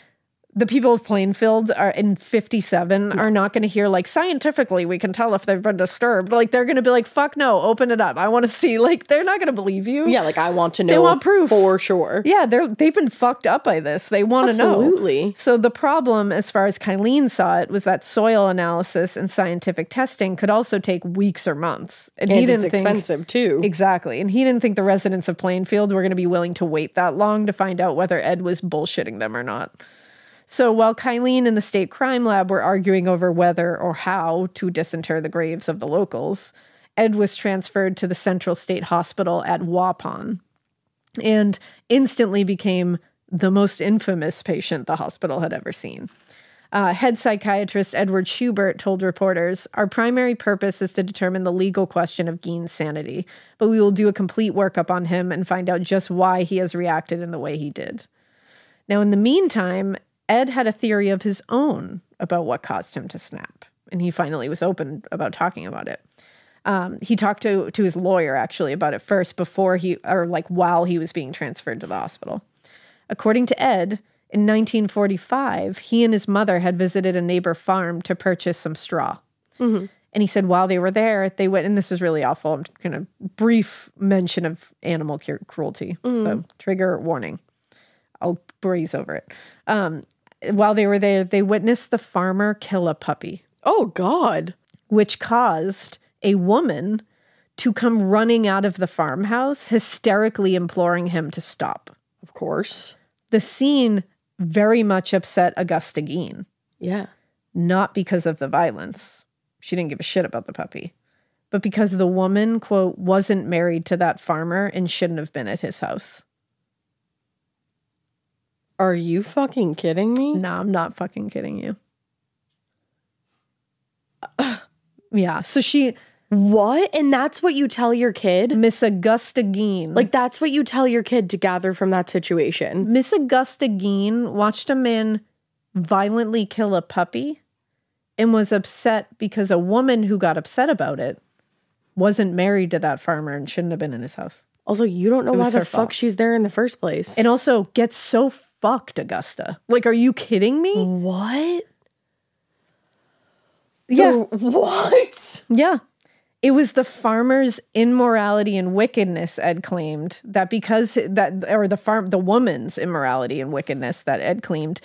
The people of Plainfield are in 57 are not going to hear like, scientifically we can tell if they've been disturbed. Like, they're going to be like, fuck no, open it up. I want to see. Like, they're not going to believe you. Yeah, like I want to know. They want proof for sure. Yeah, they've been fucked up by this. They want to know. Absolutely. So the problem, as far as Kylene saw it, was that soil analysis and scientific testing could also take weeks or months, and he didn't think expensive too. Exactly, and he didn't think the residents of Plainfield were going to be willing to wait that long to find out whether Ed was bullshitting them or not. So while Kylene and the state crime lab were arguing over whether or how to disinter the graves of the locals, Ed was transferred to the Central State Hospital at Waupun and instantly became the most infamous patient the hospital had ever seen. Head psychiatrist Edward Schubert told reporters, "Our primary purpose is to determine the legal question of Gein's sanity, but we will do a complete workup on him and find out just why he has reacted in the way he did." Now, in the meantime, Ed had a theory of his own about what caused him to snap, and he finally was open about talking about it. He talked to his lawyer, actually, about it first while he was being transferred to the hospital. According to Ed, in 1945, he and his mother had visited a neighbor farm to purchase some straw. Mm-hmm. And he said while they were there, they went, and this is really awful, I'm going to brief mention of animal cruelty, so trigger warning. I'll breeze over it. While they were there, they witnessed the farmer kill a puppy. Oh, God. Which caused a woman to come running out of the farmhouse, hysterically imploring him to stop. Of course. The scene very much upset Augusta Gein. Yeah. Not because of the violence. She didn't give a shit about the puppy. But because the woman, quote, wasn't married to that farmer and shouldn't have been at his house. Are you fucking kidding me? No, I'm not fucking kidding you. Yeah, so she... What? And that's what you tell your kid? Miss Augusta Gein. Like, that's what you tell your kid to gather from that situation? Miss Augusta Gein watched a man violently kill a puppy and was upset because a woman who got upset about it wasn't married to that farmer and shouldn't have been in his house. Also, you don't know why the fuck fault. she's there in the first place. And also, gets so fucked, Augusta. Like, are you kidding me? What? Yeah. What? Yeah. It was the farmer's immorality and wickedness, Ed claimed, that because the woman's immorality and wickedness that Ed claimed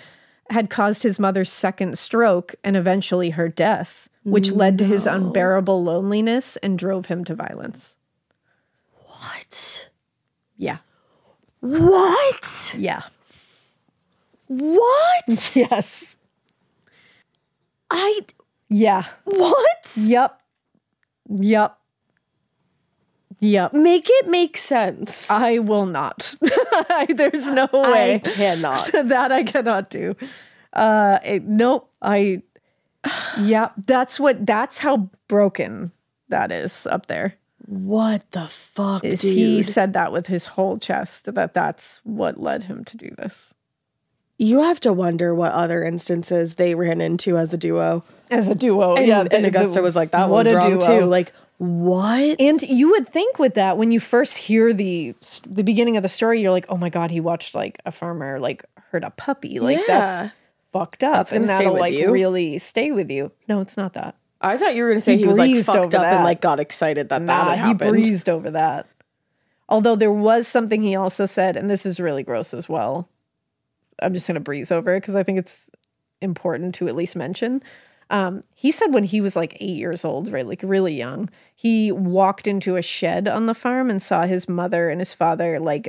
had caused his mother's second stroke and eventually her death, which led to his unbearable loneliness and drove him to violence. What? Yeah. What? Yeah. What? Yes. Yeah. What? Yep. Make it make sense. I will not. There's no way. I cannot. That I cannot do. Nope. Yeah, that's how broken that is up there. What the fuck, dude? He said that with his whole chest, that's what led him to do this. You have to wonder what other instances they ran into as a duo. As a duo, and, yeah. And Augusta was like, that one's wrong too. Like, what? And you would think with that, when you first hear the beginning of the story, you're like, oh my God, he watched like a farmer like hurt a puppy. Like, that's fucked up. That's gonna stay with like you. Really stay with you. No, it's not that. I thought you were going to say he was like fucked up and like got excited that had happened. He breezed over that. Although there was something he also said, and this is really gross as well. I'm just going to breeze over it because I think it's important to at least mention. He said when he was like 8 years old, right, like really young, he walked into a shed on the farm and saw his mother and his father like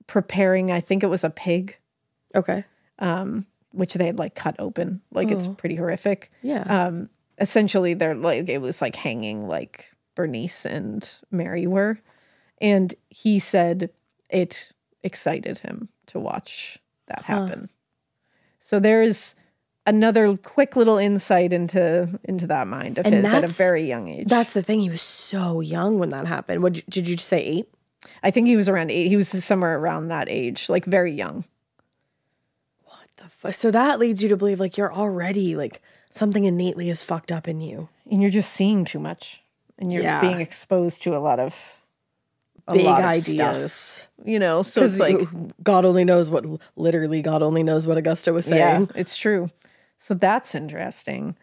preparing, I think it was a pig. Okay. Which they had like cut open. Like it's pretty horrific. Yeah. Essentially they're like, it was like hanging like Bernice and Mary were. And he said it excited him to watch that happen. So there's another quick little insight into that mind of his at a very young age. That's the thing. He was so young when that happened. Did you just say 8? I think he was around 8. He was somewhere around that age, like very young. What the fuck? So that leads you to believe like you're already like something innately is fucked up in you. And you're just seeing too much. And you're being exposed to a lot of big ideas. Stuff, you know, so it's like God only knows what Augusta was saying. Yeah, it's true. So that's interesting.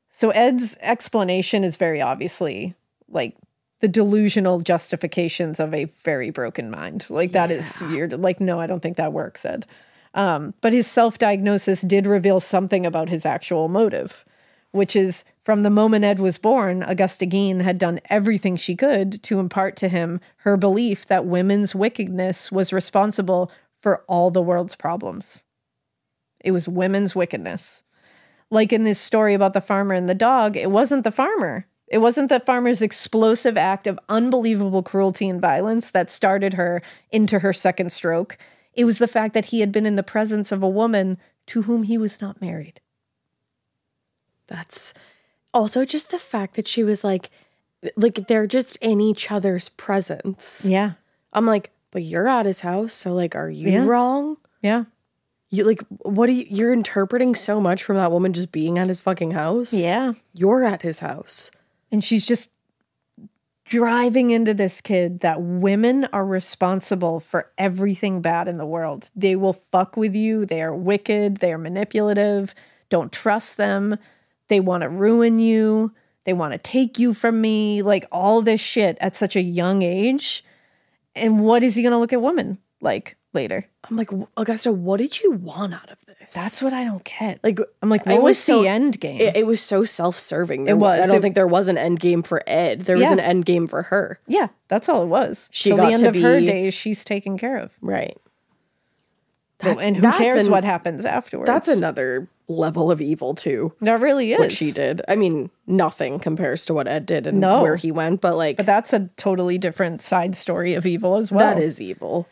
So Ed's explanation is very obviously like the delusional justifications of a very broken mind. Like that is weird. Like, no, I don't think that works, Ed. But his self-diagnosis did reveal something about his actual motive, which is from the moment Ed was born, Augusta Gein had done everything she could to impart to him her belief that women's wickedness was responsible for all the world's problems. It was women's wickedness. Like in this story about the farmer and the dog, it wasn't the farmer. It wasn't the farmer's explosive act of unbelievable cruelty and violence that started her into her second stroke. It was the fact that he had been in the presence of a woman to whom he was not married. That's also just the fact that she was like they're just in each other's presence. Yeah. I'm like, but you're at his house, so like, are you wrong? Yeah. You like, you're interpreting so much from that woman just being at his fucking house? Yeah. You're at his house. And she's just driving into this kid that women are responsible for everything bad in the world. They will fuck with you. They are wicked. They are manipulative. Don't trust them. They want to ruin you. They want to take you from me. Like all this shit at such a young age. And what is he going to look at women like later? I'm like, Augusta, what did you want out of this? That's what I don't get. Like, I'm like, what was the end game? It was so self-serving. It was. I don't think there was an end game for Ed. There was an end game for her. Yeah, that's all it was. She Till got the end to of be her days, she's taken care of. Right. And who cares what happens afterwards? That's another level of evil too. That really is. What she did. I mean, nothing compares to what Ed did and where he went, but that's a totally different side story of evil as well. That is evil.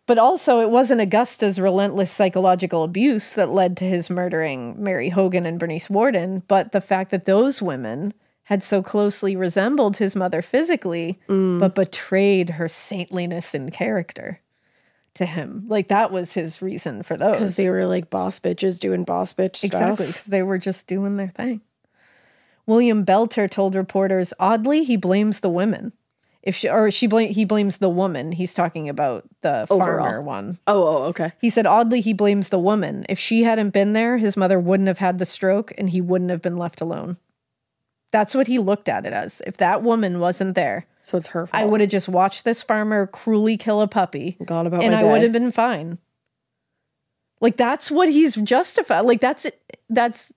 But also, it wasn't Augusta's relentless psychological abuse that led to his murdering Mary Hogan and Bernice Worden, but the fact that those women had so closely resembled his mother physically, but betrayed her saintliness and character to him. Like, that was his reason for those. Because they were like boss bitches doing boss bitch stuff. Exactly, because they were just doing their thing. William Belter told reporters, oddly, he blames the women. He blames the woman. He's talking about the farmer one. Oh, okay. He said, oddly, he blames the woman. If she hadn't been there, his mother wouldn't have had the stroke and he wouldn't have been left alone. That's what he looked at it as. If that woman wasn't there, so it's her fault. I would have just watched this farmer cruelly kill a puppy. Gone about and my I day. would have been fine. Like, that's what he's justified. Like, that's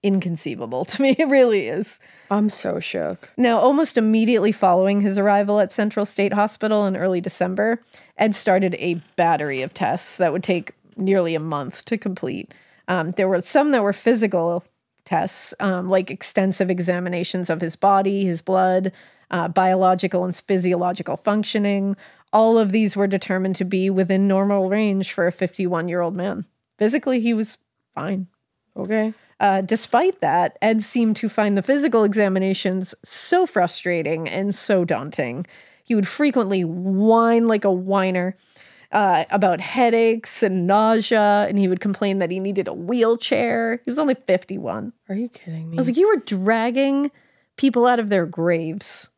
inconceivable to me. It really is. I'm so shook. Now, almost immediately following his arrival at Central State Hospital in early December, Ed started a battery of tests that would take nearly a month to complete. There were some that were physical tests, like extensive examinations of his body, his blood, biological and physiological functioning. All of these were determined to be within normal range for a 51-year-old man. Physically, he was fine. Okay. Despite that, Ed seemed to find the physical examinations so frustrating and so daunting. He would frequently whine like a whiner about headaches and nausea, and he would complain that he needed a wheelchair. He was only 51. Are you kidding me? I was like, you were dragging people out of their graves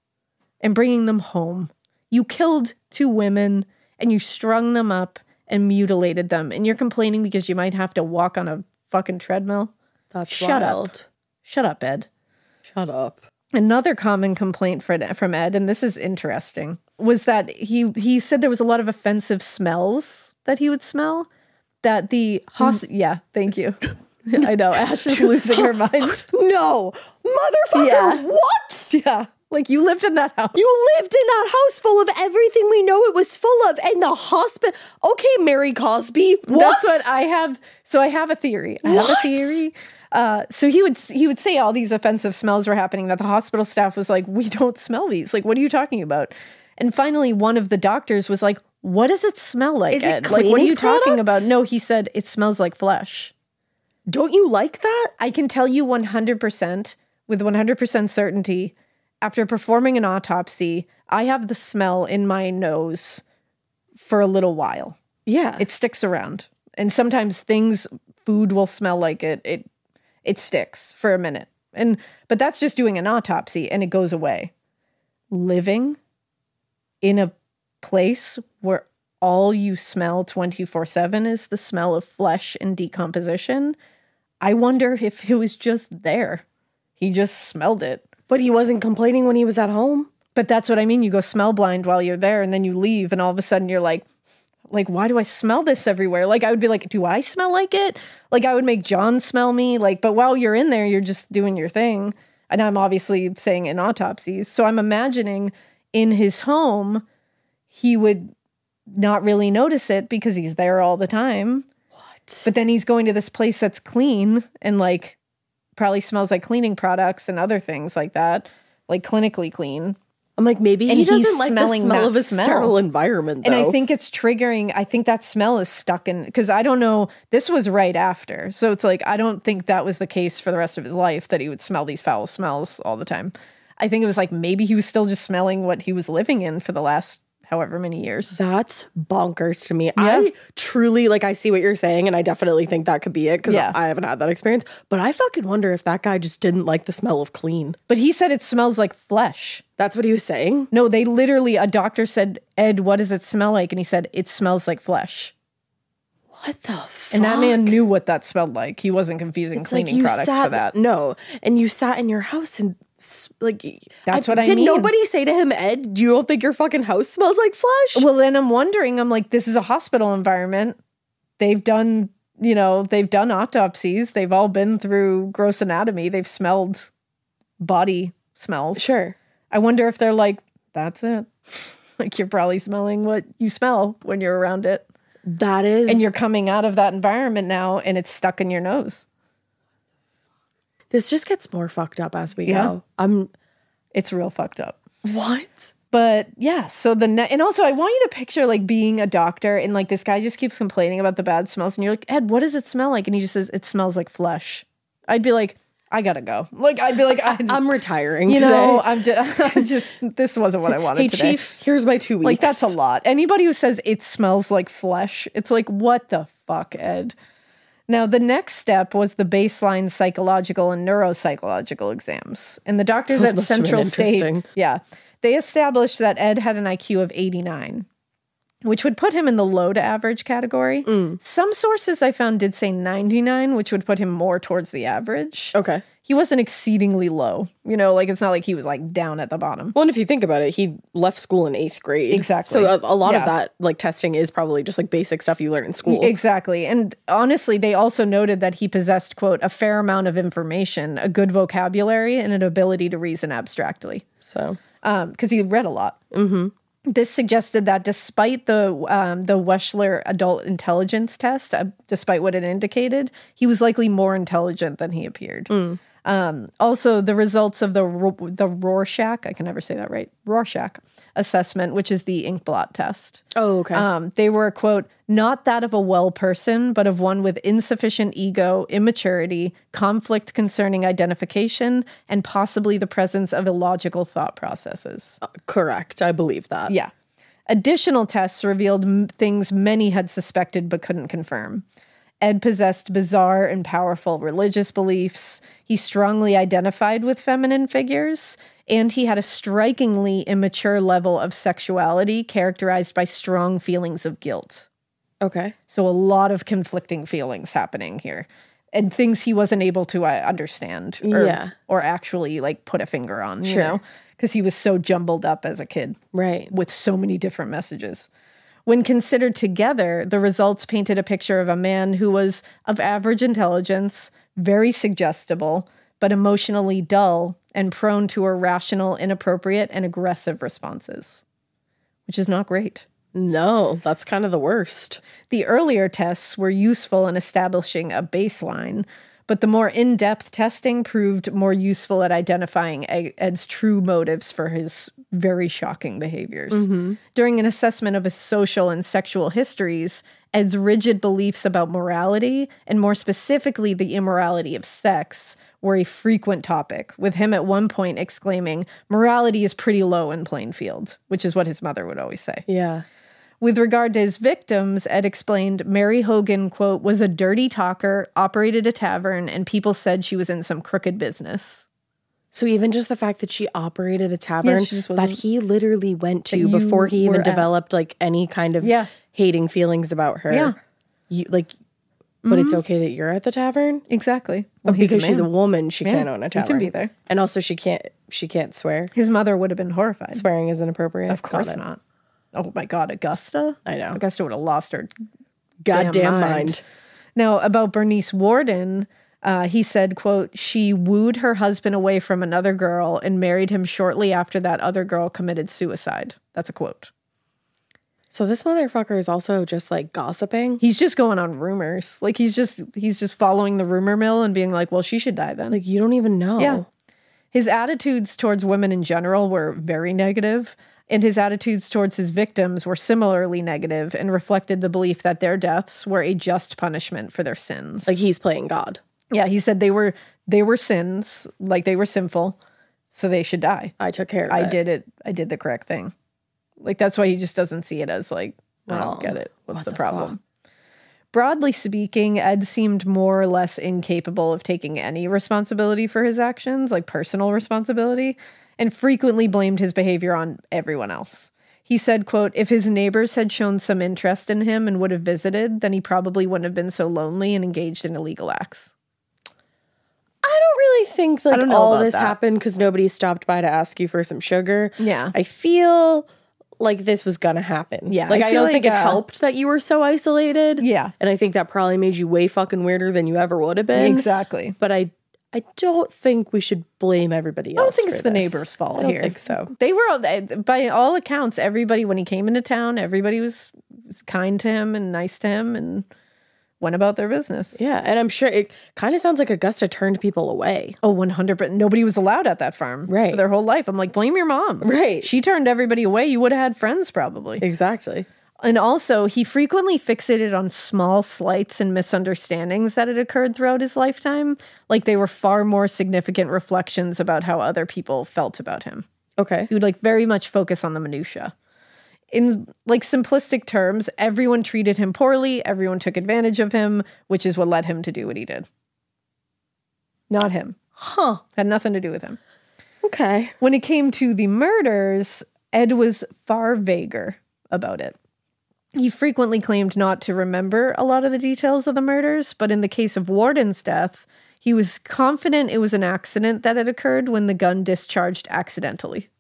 and bringing them home. You killed 2 women, and you strung them up and mutilated them, and you're complaining because you might have to walk on a fucking treadmill? That's Shut wild. up. Shut up, Ed. Shut up. Another common complaint from Ed, and this is interesting, was that he said there was a lot of offensive smells that he would smell. That the yeah, thank you. I know. Ash is losing her mind. No. Motherfucker, Yeah. what? Yeah. Like, you lived in that house. You lived in that house full of everything we know it was full of, and the hospital. Okay, Mary Cosby, what? That's what I have. So I have a theory. I have a theory. So he would say all these offensive smells were happening, that the hospital staff was like, we don't smell these. Like, what are you talking about? And finally, one of the doctors was like, what does it smell like, Is it Ed? Like, what are you cleaning talking about? products? No, he said, it smells like flesh. Don't you like that? I can tell you 100%, with 100% certainty, after performing an autopsy, I have the smell in my nose for a little while. Yeah. It sticks around. And sometimes food will smell like it sticks for a minute. But that's just doing an autopsy and it goes away. Living in a place where all you smell 24/7 is the smell of flesh and decomposition, I wonder if it was just there. He just smelled it. But he wasn't complaining when he was at home. But that's what I mean. You go smell blind while you're there and then you leave and all of a sudden you're like, why do I smell this everywhere? Like, I would be like, do I smell like it? Like, I would make John smell me. Like, but while you're in there, you're just doing your thing. And I'm obviously saying in autopsies. So I'm imagining in his home, he would not really notice it because he's there all the time. What? But then he's going to this place that's clean and like probably smells like cleaning products and other things like that, like clinically clean. I'm like, maybe And he doesn't he's like the smelling smell that of a smell. sterile environment, though. And I think it's triggering. I think that smell is stuck in, because I don't know, this was right after. So it's like, I don't think that was the case for the rest of his life, that he would smell these foul smells all the time. I think it was like, maybe he was still just smelling what he was living in for the last however many years. That's bonkers to me. I truly, like, I see what you're saying, and I definitely think that could be it, because I haven't had that experience. But I fucking wonder if that guy just didn't like the smell of clean. But he said it smells like flesh. That's what he was saying? No, they literally, a doctor said, Ed, what does it smell like? And he said, it smells like flesh. What the fuck? And that man knew what that smelled like. He wasn't confusing cleaning products for that. No, and you sat in your house and like, that's what I did mean. nobody say to him, Ed, you don't think your fucking house smells like flesh? Well, then I'm wondering, I'm like, this is a hospital environment. They've done autopsies. They've all been through gross anatomy. They've smelled body smells. Sure. I wonder if they're like, that's it. Like, you're probably smelling what you smell when you're around it. That is. And you're coming out of that environment now and it's stuck in your nose. This just gets more fucked up as we go. It's real fucked up. What? But yeah, so and also I want you to picture like being a doctor and like this guy just keeps complaining about the bad smells and you're like, Ed, what does it smell like? And he just says, it smells like flesh. I'd be like, I gotta go. Like, I'd be like, I'm retiring you today. know, I'm just this wasn't what I wanted hey, today. Chief, here's my 2 weeks. Like, that's a lot. Anybody who says it smells like flesh, it's like, what the fuck, Ed? Now, the next step was the baseline psychological and neuropsychological exams. And the doctors Those at must have been Central State, interesting. they established that Ed had an IQ of 89, which would put him in the low to average category. Some sources I found did say 99, which would put him more towards the average. Okay. He wasn't exceedingly low. You know, like, it's not like he was like down at the bottom. Well, and if you think about it, he left school in 8th grade. Exactly. So a lot of that, like, testing is probably just like basic stuff you learn in school. Exactly. And honestly, they also noted that he possessed, quote, a fair amount of information, a good vocabulary, and an ability to reason abstractly. So, because he read a lot. Mm-hmm. This suggested that despite the Wechsler Adult Intelligence Test, despite what it indicated, he was likely more intelligent than he appeared. Also, the results of the Rorschach, I can never say that right, Rorschach assessment, which is the inkblot test. Oh, okay. They were, quote, not that of a well person, but of one with insufficient ego, immaturity, conflict concerning identification, and possibly the presence of illogical thought processes. Correct. I believe that. Yeah. Additional tests revealed things many had suspected but couldn't confirm. Ed possessed bizarre and powerful religious beliefs. He strongly identified with feminine figures, and he had a strikingly immature level of sexuality characterized by strong feelings of guilt. Okay. So a lot of conflicting feelings happening here, and things he wasn't able to understand or actually like put a finger on, you know, because he was so jumbled up as a kid. Right. With so many different messages. When considered together, the results painted a picture of a man who was of average intelligence, very suggestible, but emotionally dull and prone to irrational, inappropriate, and aggressive responses, which is not great. No, that's kind of the worst. The earlier tests were useful in establishing a baseline, but the more in-depth testing proved more useful at identifying Ed's true motives for his very shocking behaviors. During an assessment of his social and sexual histories, Ed's rigid beliefs about morality, and more specifically the immorality of sex, were a frequent topic, with him at one point exclaiming, "Morality is pretty low in Plainfield," which is what his mother would always say. Yeah. With regard to his victims, Ed explained Mary Hogan, quote, was a dirty talker, operated a tavern, and people said she was in some crooked business. So even just the fact that she operated a tavern that he literally went to you before he even were developed like any kind of hating feelings about her. Yeah. You, like, but it's okay that you're at the tavern? Exactly. But because she's a woman, she can't own a tavern. He can be there. And also she can't swear. His mother would have been horrified. Swearing is inappropriate. Of course not. Oh my God, Augusta? I know. Augusta would have lost her goddamn mind. Now, about Bernice Worden, he said, quote, she wooed her husband away from another girl and married him shortly after that other girl committed suicide. That's a quote. So this motherfucker is also just like gossiping? He's just going on rumors. Like he's just following the rumor mill and being like, well, she should die then. Like you don't even know. Yeah. His attitudes towards women in general were very negative. And his attitudes towards his victims were similarly negative and reflected the belief that their deaths were a just punishment for their sins. Like he's playing God. Yeah, he said they were sins, like they were sinful, so they should die. I took care of it. I did it. I did the correct thing. Like that's why he just doesn't see it as like, I don't get it. What's the problem? Fuck? Broadly speaking, Ed seemed more or less incapable of taking any responsibility for his actions, like personal responsibility, and frequently blamed his behavior on everyone else. He said, quote, if his neighbors had shown some interest in him and would have visited, then he probably wouldn't have been so lonely and engaged in illegal acts. I don't really think like all this that. happened because nobody stopped by to ask you for some sugar. Yeah. I feel like this was gonna happen. Yeah. Like I don't think it helped that you were so isolated. Yeah. And I think that probably made you way fucking weirder than you ever would have been. Exactly. But I don't think we should blame everybody else. I don't think for it's the this. neighbor's fault here. I don't think so. They were, by all accounts, everybody, when he came into town, everybody was kind to him and nice to him and went about their business. Yeah, and I'm sure it kind of sounds like Augusta turned people away. Oh, 100%. Nobody was allowed at that farm for their whole life. I'm like, blame your mom. Right. She turned everybody away. You would have had friends probably. Exactly. And also, he frequently fixated on small slights and misunderstandings that had occurred throughout his lifetime. Like they were far more significant reflections about how other people felt about him. Okay. He would like very much focus on the minutia. In like simplistic terms, everyone treated him poorly. Everyone took advantage of him, which is what led him to do what he did. Not him. Huh. Had nothing to do with him. Okay. When it came to the murders, Ed was far vaguer about it. He frequently claimed not to remember a lot of the details of the murders, but in the case of Warden's death, he was confident it was an accident that had occurred when the gun discharged accidentally.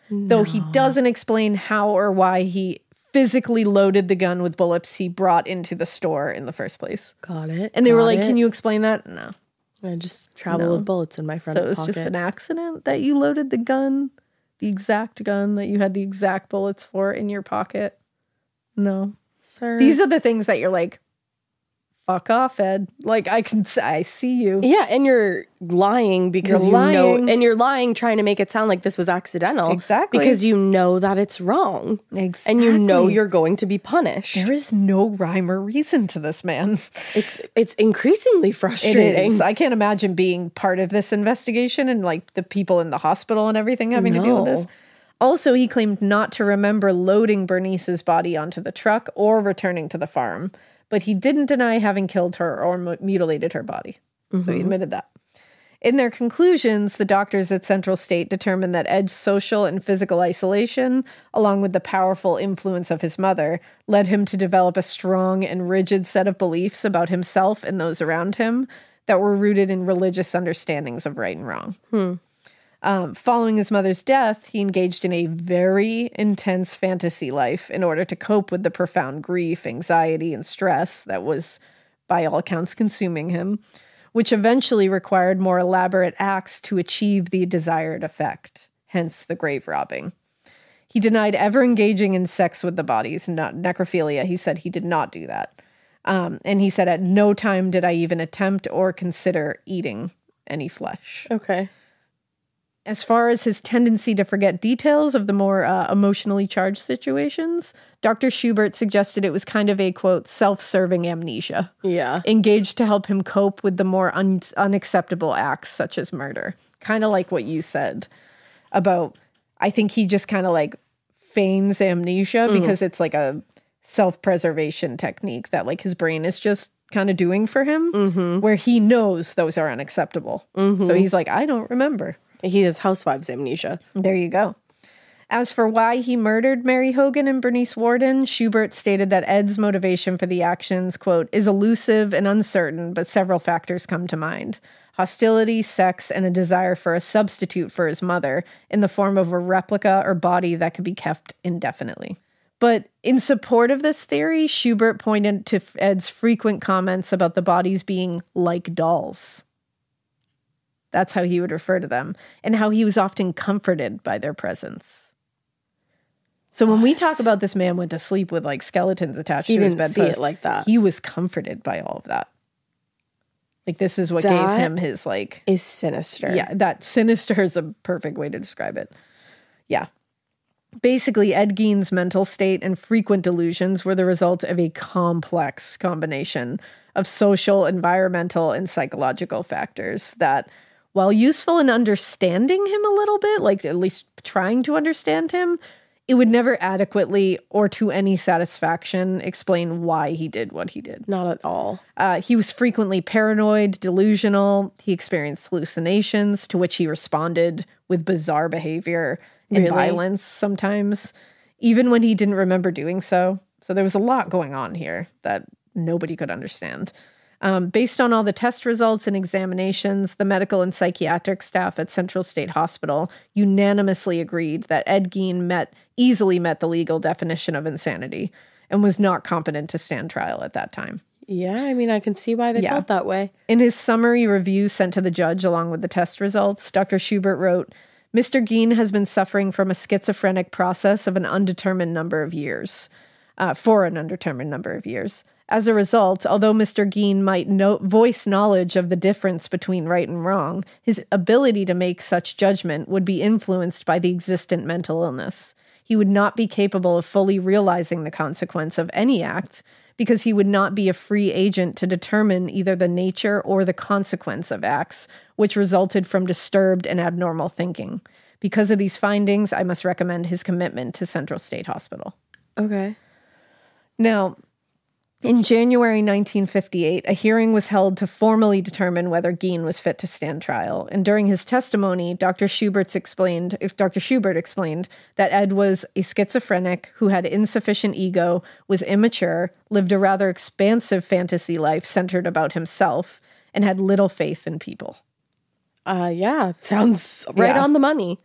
No. Though he doesn't explain how or why he physically loaded the gun with bullets he brought into the store in the first place. Got it. And they were like, can you explain that? No. I just travel with bullets in my front pocket. So it was just an accident that you loaded the gun, the exact gun that you had the exact bullets for in your pocket? No. Sir. These are the things that you're like, fuck off, Ed. Like, I see you. Yeah, and you're lying because you know, and you're lying trying to make it sound like this was accidental. Exactly. Because you know that it's wrong. Exactly. And you know you're going to be punished. There is no rhyme or reason to this, man. It's increasingly frustrating. It is. I can't imagine being part of this investigation and like the people in the hospital and everything having to deal with this. Also, he claimed not to remember loading Bernice's body onto the truck or returning to the farm, but he didn't deny having killed her or mutilated her body. Mm-hmm. So he admitted that. In their conclusions, the doctors at Central State determined that Ed's social and physical isolation, along with the powerful influence of his mother, led him to develop a strong and rigid set of beliefs about himself and those around him that were rooted in religious understandings of right and wrong. Following his mother's death, he engaged in a very intense fantasy life in order to cope with the profound grief, anxiety, and stress that was, by all accounts, consuming him, which eventually required more elaborate acts to achieve the desired effect, hence the grave robbing. He denied ever engaging in sex with the bodies, not necrophilia. He said he did not do that. And he said, at no time did I even attempt or consider eating any flesh. Okay. As far as his tendency to forget details of the more emotionally charged situations, Dr. Schubert suggested it was kind of a, quote, self-serving amnesia. Yeah. Engaged to help him cope with the more unacceptable acts, such as murder. Kind of like what you said about, I think he just kind of like feigns amnesia because it's like a self-preservation technique that like his brain is just kind of doing for him, where he knows those are unacceptable. So he's like, I don't remember. He has housewives amnesia. There you go. As for why he murdered Mary Hogan and Bernice Worden, Schubert stated that Ed's motivation for the actions, quote, is elusive and uncertain, but several factors come to mind. Hostility, sex, and a desire for a substitute for his mother in the form of a replica or body that could be kept indefinitely. But in support of this theory, Schubert pointed to Ed's frequent comments about the bodies being like dolls. That's how he would refer to them, and how he was often comforted by their presence. So when we talk about this man went to sleep with like skeletons attached to his bedpost, see it like that. He was comforted by all of that. Like this is what gave him his like is sinister. Yeah, that sinister is a perfect way to describe it. Yeah. Basically, Ed Gein's mental state and frequent delusions were the result of a complex combination of social, environmental, and psychological factors that, while useful in understanding him a little bit, like at least trying to understand him, it would never adequately or to any satisfaction explain why he did what he did. Not at all. He was frequently paranoid, delusional. He experienced hallucinations to which he responded with bizarre behavior and violence sometimes, even when he didn't remember doing so. So there was a lot going on here that nobody could understand. Based on all the test results and examinations, the medical and psychiatric staff at Central State Hospital unanimously agreed that Ed Gein easily met the legal definition of insanity and was not competent to stand trial at that time. Yeah, I mean, I can see why they felt that way. In his summary review sent to the judge along with the test results, Dr. Schubert wrote, Mr. Gein has been suffering from a schizophrenic process of an undetermined number of years, for an undetermined number of years. As a result, although Mr. Gein might voice knowledge of the difference between right and wrong, his ability to make such judgment would be influenced by the existent mental illness. He would not be capable of fully realizing the consequence of any act because he would not be a free agent to determine either the nature or the consequence of acts which resulted from disturbed and abnormal thinking. Because of these findings, I must recommend his commitment to Central State Hospital. Okay. Now, in January 1958, a hearing was held to formally determine whether Gein was fit to stand trial. And during his testimony, Dr. Schubert explained that Ed was a schizophrenic who had insufficient ego, was immature, lived a rather expansive fantasy life centered about himself, and had little faith in people. Yeah, it sounds right on the money.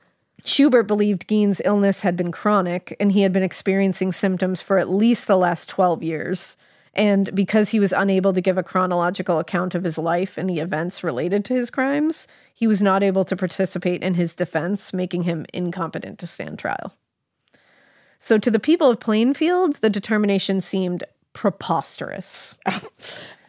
Schubert believed Gein's illness had been chronic, and he had been experiencing symptoms for at least the last 12 years. And because he was unable to give a chronological account of his life and the events related to his crimes, he was not able to participate in his defense, making him incompetent to stand trial. So to the people of Plainfield, the determination seemed preposterous.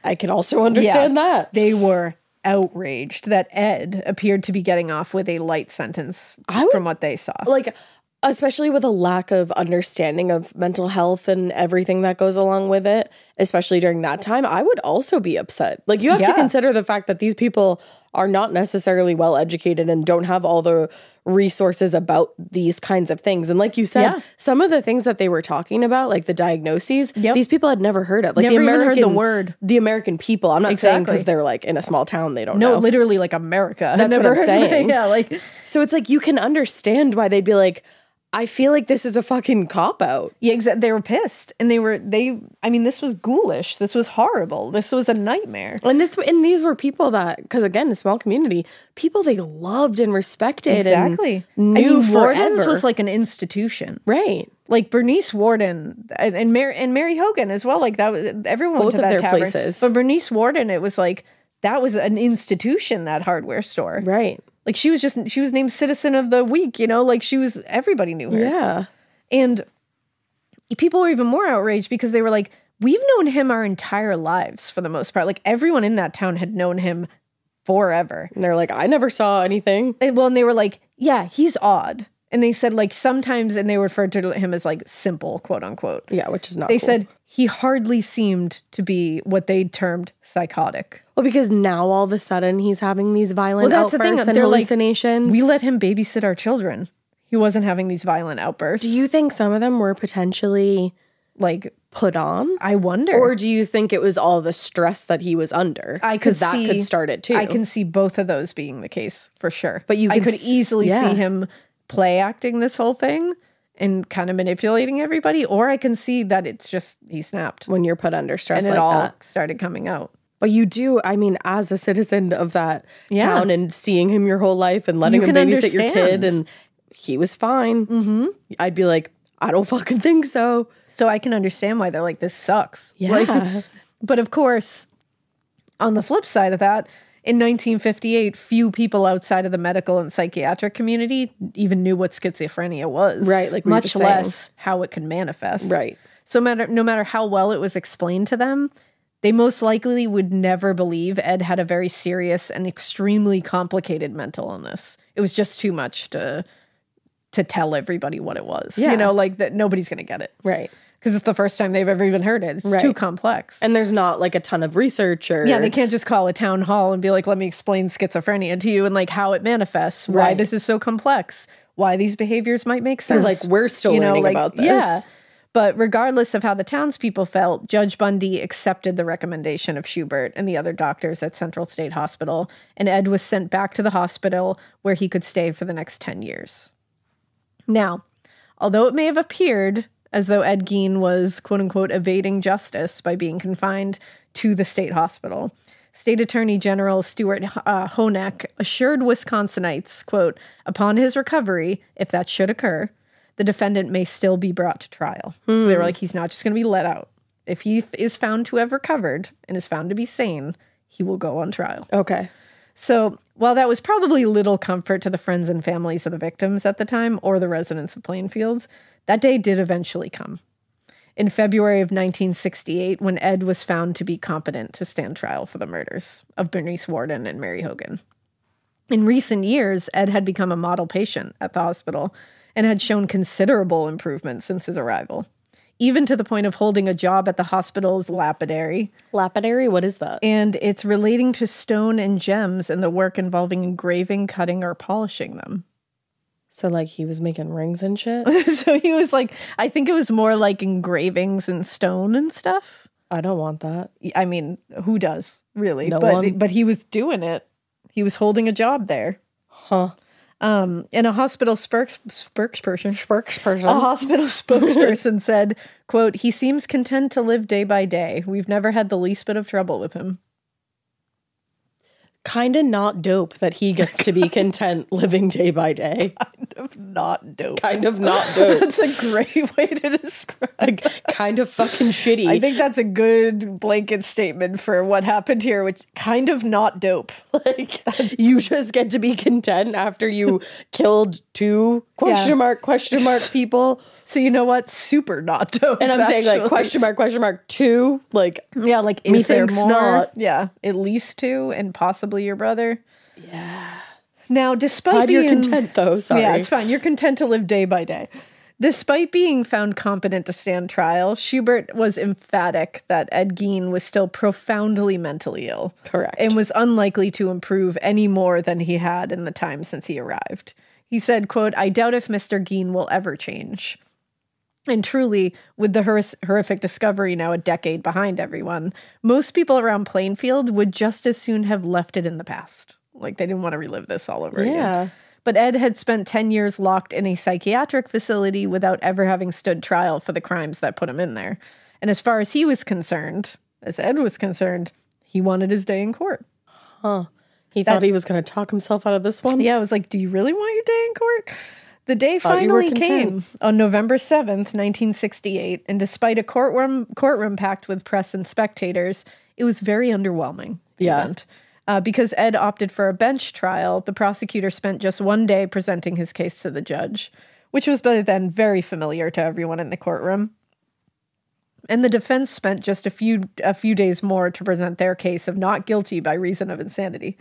I can also understand that. They were outraged that Ed appeared to be getting off with a light sentence from what they saw. Like, especially with a lack of understanding of mental health and everything that goes along with it, especially during that time, I would also be upset. Like, you have to consider the fact that these people are not necessarily well educated and don't have all the resources about these kinds of things. And like you said, some of the things that they were talking about, like the diagnoses, these people had never heard of. Like never even heard the word. The American people. I'm not saying because they're like in a small town, they don't know. No, literally like America. That's what I'm saying. Yeah, like so it's like you can understand why they'd be like, I feel like this is a fucking cop-out. Yeah, exactly. They were pissed. And this was ghoulish. This was horrible. This was a nightmare. And these were people that, because again, a small community, people they loved and respected. Exactly. And knew forever. Warden's was like an institution. Right. Like Bernice Warden and Mary Hogan as well. Like that was, everyone went to that tavern. Places. But Bernice Warden, it was like, that was an institution, that hardware store. Right. Like she was named Citizen of the Week, like everybody knew her. Yeah. And people were even more outraged because they were like, we've known him our entire lives for the most part. Like everyone in that town had known him forever. And they're like, I never saw anything. And they were like, yeah, he's odd. And they said like sometimes, and they referred to him as like simple, quote unquote. Yeah, which is not They cool. said he hardly seemed to be what they termed psychotic. Well, because now all of a sudden he's having these violent outbursts and hallucinations. Like, we let him babysit our children. He wasn't having these violent outbursts. Do you think some of them were potentially like put on? I wonder. Or do you think it was all the stress that he was under? Because that could start it too. I can see both of those being the case for sure. But I could easily see him play acting this whole thing and kind of manipulating everybody, or I can see that it's just he snapped when you're put under stress and like it all that. Started coming out. But you do, I mean, as a citizen of that town and seeing him your whole life and letting him babysit your kid, and he was fine. Mm-hmm. I'd be like, I don't fucking think so. So I can understand why they're like, this sucks. Yeah. But of course, on the flip side of that, in 1958, few people outside of the medical and psychiatric community even knew what schizophrenia was. Right, like we were just much less how it could manifest. Right. So no matter how well it was explained to them, they most likely would never believe Ed had a very serious and extremely complicated mental illness. It was just too much to tell everybody what it was. Yeah. Like that nobody's going to get it. Right. Because it's the first time they've ever even heard it. It's too complex. And there's not like a ton of research or... Yeah, they can't just call a town hall and be like, let me explain schizophrenia to you and like how it manifests, why this is so complex, why these behaviors might make sense. They're like, we're still learning about this. Yeah. But regardless of how the townspeople felt, Judge Bundy accepted the recommendation of Schubert and the other doctors at Central State Hospital, and Ed was sent back to the hospital where he could stay for the next 10 years. Now, although it may have appeared as though Ed Gein was, quote unquote, evading justice by being confined to the state hospital, State Attorney General Stuart Honeck assured Wisconsinites, quote, upon his recovery, if that should occur, the defendant may still be brought to trial. So they were like, he's not just going to be let out. If he is found to have recovered and is found to be sane, he will go on trial. Okay. So while that was probably little comfort to the friends and families of the victims at the time or the residents of Plainfield, that day did eventually come. In February of 1968, when Ed was found to be competent to stand trial for the murders of Bernice Warden and Mary Hogan. In recent years, Ed had become a model patient at the hospital and had shown considerable improvement since his arrival, even to the point of holding a job at the hospital's lapidary. Lapidary? What is that? And it's relating to stone and gems and the work involving engraving, cutting, or polishing them. So, like, he was making rings and shit? So he was like, I think it was more like engravings and stone and stuff. I don't want that. I mean, who does, really? No one. But he was doing it. He was holding a job there. Huh. And a hospital spokesperson said, quote, he seems content to live day by day. We've never had the least bit of trouble with him. Kind of not dope that he gets to be content living day by day. Kind of not dope. Kind of not dope. That's a great way to describe kind of fucking shitty. I think that's a good blanket statement for what happened here, which kind of not dope. Like, you just get to be content after you killed two question mark people. So you know what? Super not dope. And I'm saying like question mark two. Like, yeah, like is there more? Not. Yeah, at least two and possibly your brother. Yeah. Now, despite Glad being... you're content though, sorry. Yeah, it's fine. You're content to live day by day. Despite being found competent to stand trial, Schubert was emphatic that Ed Gein was still profoundly mentally ill. Correct. And was unlikely to improve any more than he had in the time since he arrived. He said, quote, I doubt if Mr. Gein will ever change. And truly, with the horrific discovery now a decade behind everyone, most people around Plainfield would just as soon have left it in the past. Like, they didn't want to relive this all over again. But Ed had spent 10 years locked in a psychiatric facility without ever having stood trial for the crimes that put him in there. And as far as he was concerned, as Ed was concerned, he wanted his day in court. Huh. He thought he was going to talk himself out of this one? Yeah, I was like, do you really want your day in court? The day finally came on November 7th, 1968, and despite a courtroom packed with press and spectators, it was very underwhelming. Because Ed opted for a bench trial, the prosecutor spent just one day presenting his case to the judge, which was by then very familiar to everyone in the courtroom. And the defense spent just a few days more to present their case of not guilty by reason of insanity.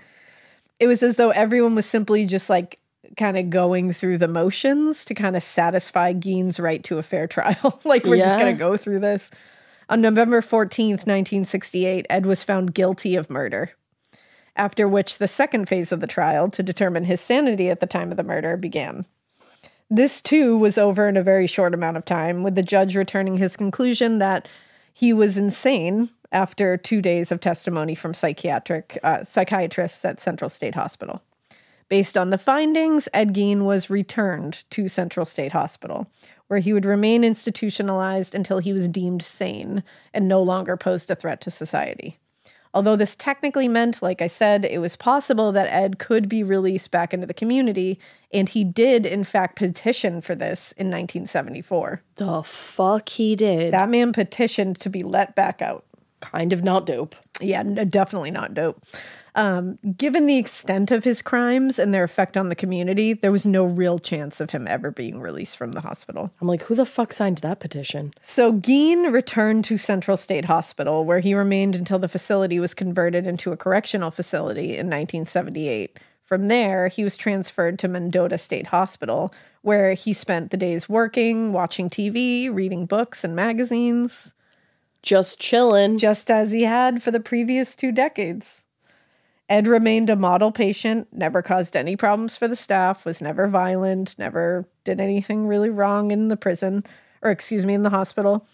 It was as though everyone was simply just like kind of going through the motions to kind of satisfy Gein's right to a fair trial. Like, we're just going to go through this. On November 14th, 1968, Ed was found guilty of murder, after which the second phase of the trial to determine his sanity at the time of the murder began. This, too, was over in a very short amount of time, with the judge returning his conclusion that he was insane after 2 days of testimony from psychiatrists at Central State Hospital. Based on the findings, Ed Gein was returned to Central State Hospital, where he would remain institutionalized until he was deemed sane and no longer posed a threat to society. Although this technically meant, like I said, it was possible that Ed could be released back into the community, and he did, in fact, petition for this in 1974. The fuck he did. That man petitioned to be let back out. Kind of not dope. Yeah, definitely not dope. Given the extent of his crimes and their effect on the community, there was no real chance of him ever being released from the hospital. I'm like, who the fuck signed that petition? So Gein returned to Central State Hospital, where he remained until the facility was converted into a correctional facility in 1978. From there, he was transferred to Mendota State Hospital, where he spent the days working, watching TV, reading books and magazines. Just chilling. Just as he had for the previous 2 decades. Ed remained a model patient, never caused any problems for the staff, was never violent, never did anything really wrong in the in the hospital.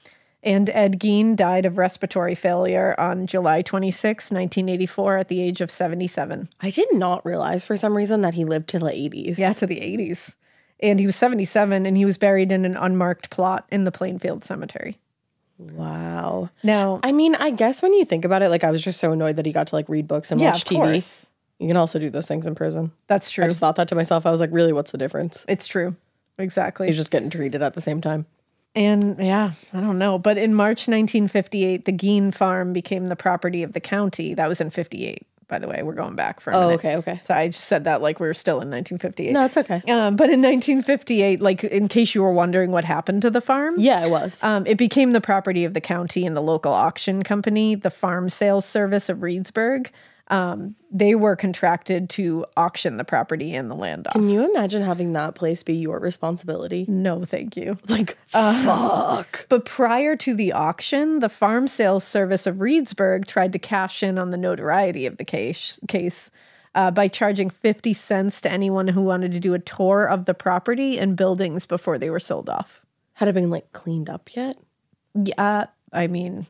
And Ed Gein died of respiratory failure on July 26, 1984, at the age of 77. I did not realize for some reason that he lived to the 80s. Yeah, to the 80s. And he was 77, and he was buried in an unmarked plot in the Plainfield Cemetery. Wow. Now, I mean, I guess when you think about it, like, I was just so annoyed that he got to, like, read books and watch TV. Course. You can also do those things in prison. That's true. I just thought that to myself. I was like, really, what's the difference? It's true. Exactly. He's just getting treated at the same time. And yeah, I don't know. But in March 1958, the Gein farm became the property of the county. That was in 58, by the way. We're going back for a minute. Okay. So I just said that like we were still in 1958. No, it's okay. But in 1958, like in case you were wondering what happened to the farm. Yeah, it was. It became the property of the county and the local auction company, the Farm Sales Service of Reedsburg. They were contracted to auction the property and the land off. Can you imagine having that place be your responsibility? No, thank you. Like, fuck. But prior to the auction, the Farm Sales Service of Reedsburg tried to cash in on the notoriety of the case by charging 50 cents to anyone who wanted to do a tour of the property and buildings before they were sold off. Had it been, like, cleaned up yet? Yeah, I mean,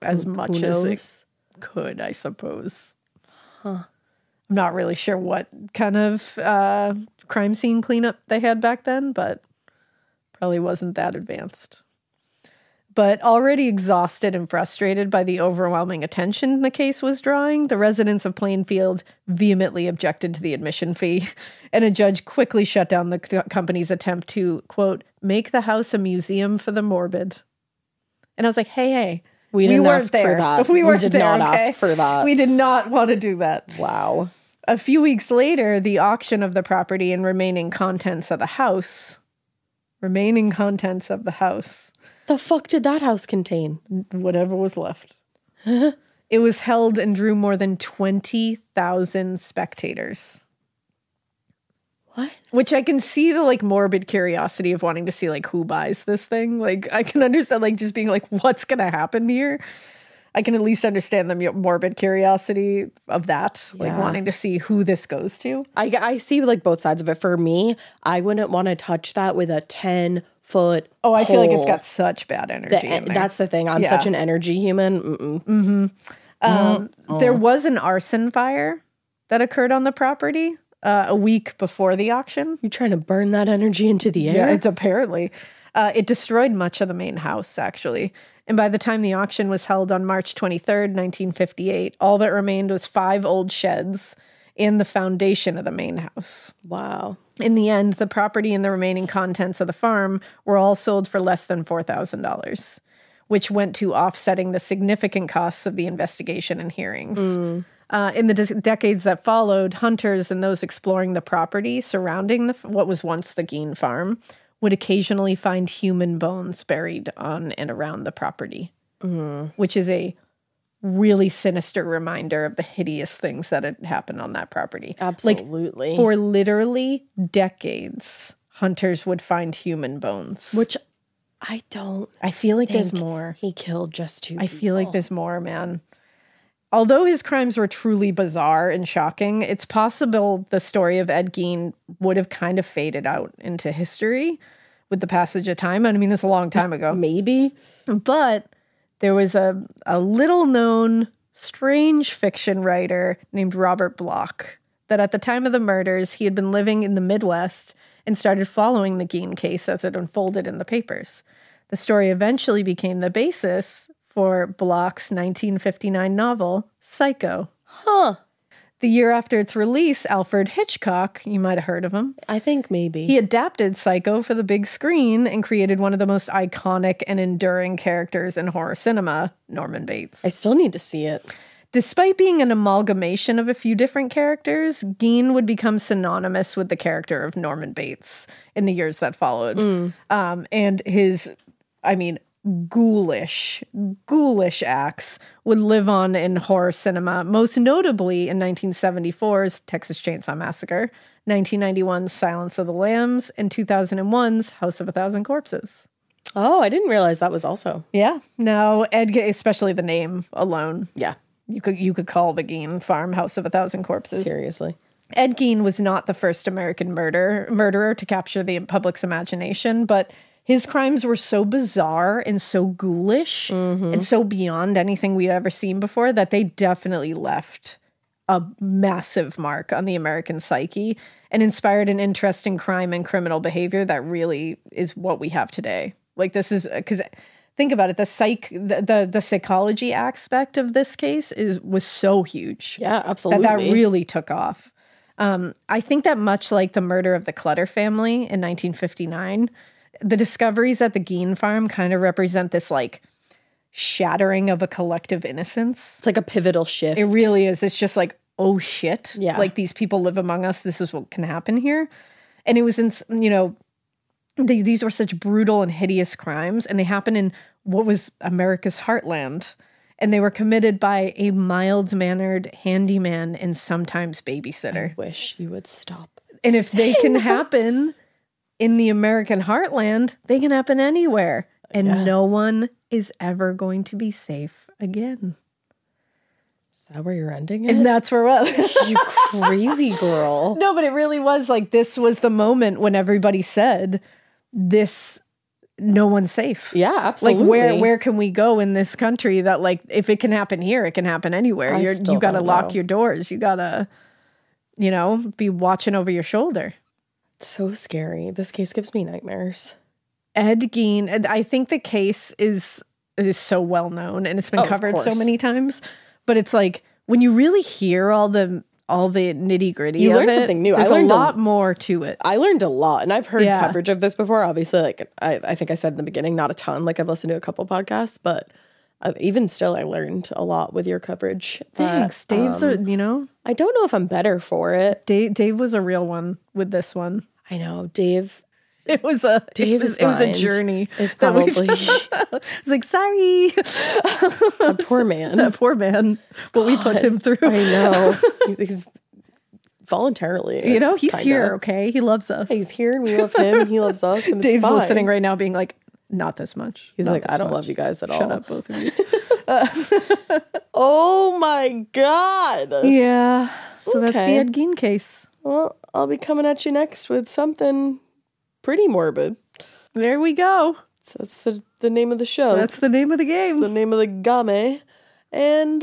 as much Who as knows? it could, I suppose. Huh. I'm not really sure what kind of crime scene cleanup they had back then, but probably wasn't that advanced. But already exhausted and frustrated by the overwhelming attention the case was drawing, the residents of Plainfield vehemently objected to the admission fee, and a judge quickly shut down the company's attempt to, quote, make the house a museum for the morbid. And I was like, hey, We didn't weren't ask there. for that. We did not ask for that. We did not want to do that. Wow. A few weeks later, the auction of the property and remaining contents of the house. The fuck did that house contain? Whatever was left. It was held and drew more than 20,000 spectators. What? Which I can see the like morbid curiosity of wanting to see like who buys this thing. Like I can understand like just being like, what's going to happen here? I can at least understand the morbid curiosity of that, like wanting to see who this goes to. I see like both sides of it. For me, I wouldn't want to touch that with a 10-foot Oh, I feel like it's got such bad energy in there. That's the thing. I'm such an energy human. There was an arson fire that occurred on the property. a week before the auction. You trying to burn that energy into the air? Yeah, it's apparently. It destroyed much of the main house, actually. And by the time the auction was held on March 23rd, 1958, all that remained was 5 old sheds and the foundation of the main house. Wow. In the end, the property and the remaining contents of the farm were all sold for less than $4,000, which went to offsetting the significant costs of the investigation and hearings. In the decades that followed, hunters and those exploring the property surrounding what was once the Gein farm would occasionally find human bones buried on and around the property, which is a really sinister reminder of the hideous things that had happened on that property. Absolutely. Like, for literally decades, hunters would find human bones. Which I feel like there's think more. He killed just 2 I feel like there's more, man. Although his crimes were truly bizarre and shocking, it's possible the story of Ed Gein would have kind of faded out into history with the passage of time. I mean, it's a long time ago. Maybe. But there was a little-known, strange fiction writer named Robert Bloch that at the time of the murders, he had been living in the Midwest and started following the Gein case as it unfolded in the papers. The story eventually became the basis for Bloch's 1959 novel, Psycho. Huh. The year after its release, Alfred Hitchcock, you might have heard of him. I think maybe. He adapted Psycho for the big screen and created one of the most iconic and enduring characters in horror cinema, Norman Bates. I still need to see it. Despite being an amalgamation of a few different characters, Gein would become synonymous with the character of Norman Bates in the years that followed. And his, ghoulish acts would live on in horror cinema, most notably in 1974's Texas Chainsaw Massacre, 1991's Silence of the Lambs, and 2001's House of a Thousand Corpses. Oh, I didn't realize that was also. Yeah. No, especially the name alone. Yeah. You could call the Gein farm House of a Thousand Corpses. Seriously. Ed Gein was not the first American murderer to capture the public's imagination, but his crimes were so bizarre and so ghoulish and so beyond anything we'd ever seen before that they definitely left a massive mark on the American psyche and inspired an interest in crime and criminal behavior that really is what we have today. Like, this is because think about it, the psychology aspect of this case was so huge. Yeah, absolutely. That really took off. I think that much like the murder of the Clutter family in 1959, the discoveries at the Gein farm kind of represent this like shattering of a collective innocence. It's like a pivotal shift. It really is. It's just like, oh shit. Yeah. Like, these people live among us. This is what can happen here. And it was these were such brutal and hideous crimes, and they happened in what was America's heartland. And they were committed by a mild-mannered handyman and sometimes babysitter. I wish you would stop. And if they can happen in the American heartland, they can happen anywhere. And no one is ever going to be safe again. Is that where you're ending it? And that's where You crazy girl. No, but it really was like, this was the moment when everybody said, no one's safe. Yeah, absolutely. Like, where can we go in this country that, like, if it can happen here, it can happen anywhere. You got to lock your doors. You got to, be watching over your shoulder. It's so scary. This case gives me nightmares. Ed Gein, and I think the case is so well known and it's been covered so many times, but it's like, when you really hear all the nitty gritty, you learn something new. There's a lot more to it. I learned a lot, and I've heard coverage of this before. Obviously, like I think I said in the beginning, not a ton. Like, I've listened to a couple podcasts, but even still, I learned a lot with your coverage. Thanks, Dave's. I don't know if I'm better for it. Dave was a real one with this one. I know, Dave. It was a journey. It's probably. It's like, sorry, a poor man. What we put him through. I know. He's voluntarily. He's here. Okay, he loves us. He's here, and we love him. And he loves us. And Dave's it's fine. listening right now, being like, not this much. He's like, I don't love you guys at all. Shut up, both of you. Oh my god. Yeah. So that's the Ed Gein case. Well, I'll be coming at you next with something pretty morbid. There we go. So that's the name of the show. That's the name of the game. That's the name of the game. And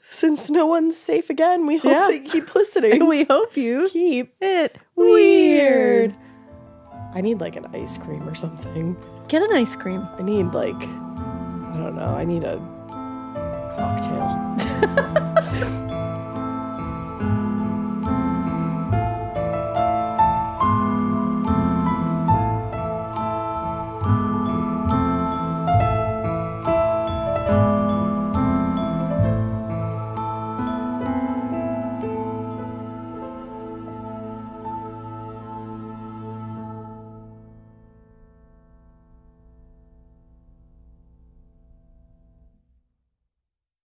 since no one's safe again, we hope that you keep listening. We hope you keep it weird. I need like an ice cream or something. Get an ice cream. I need like, I don't know, I need a cocktail.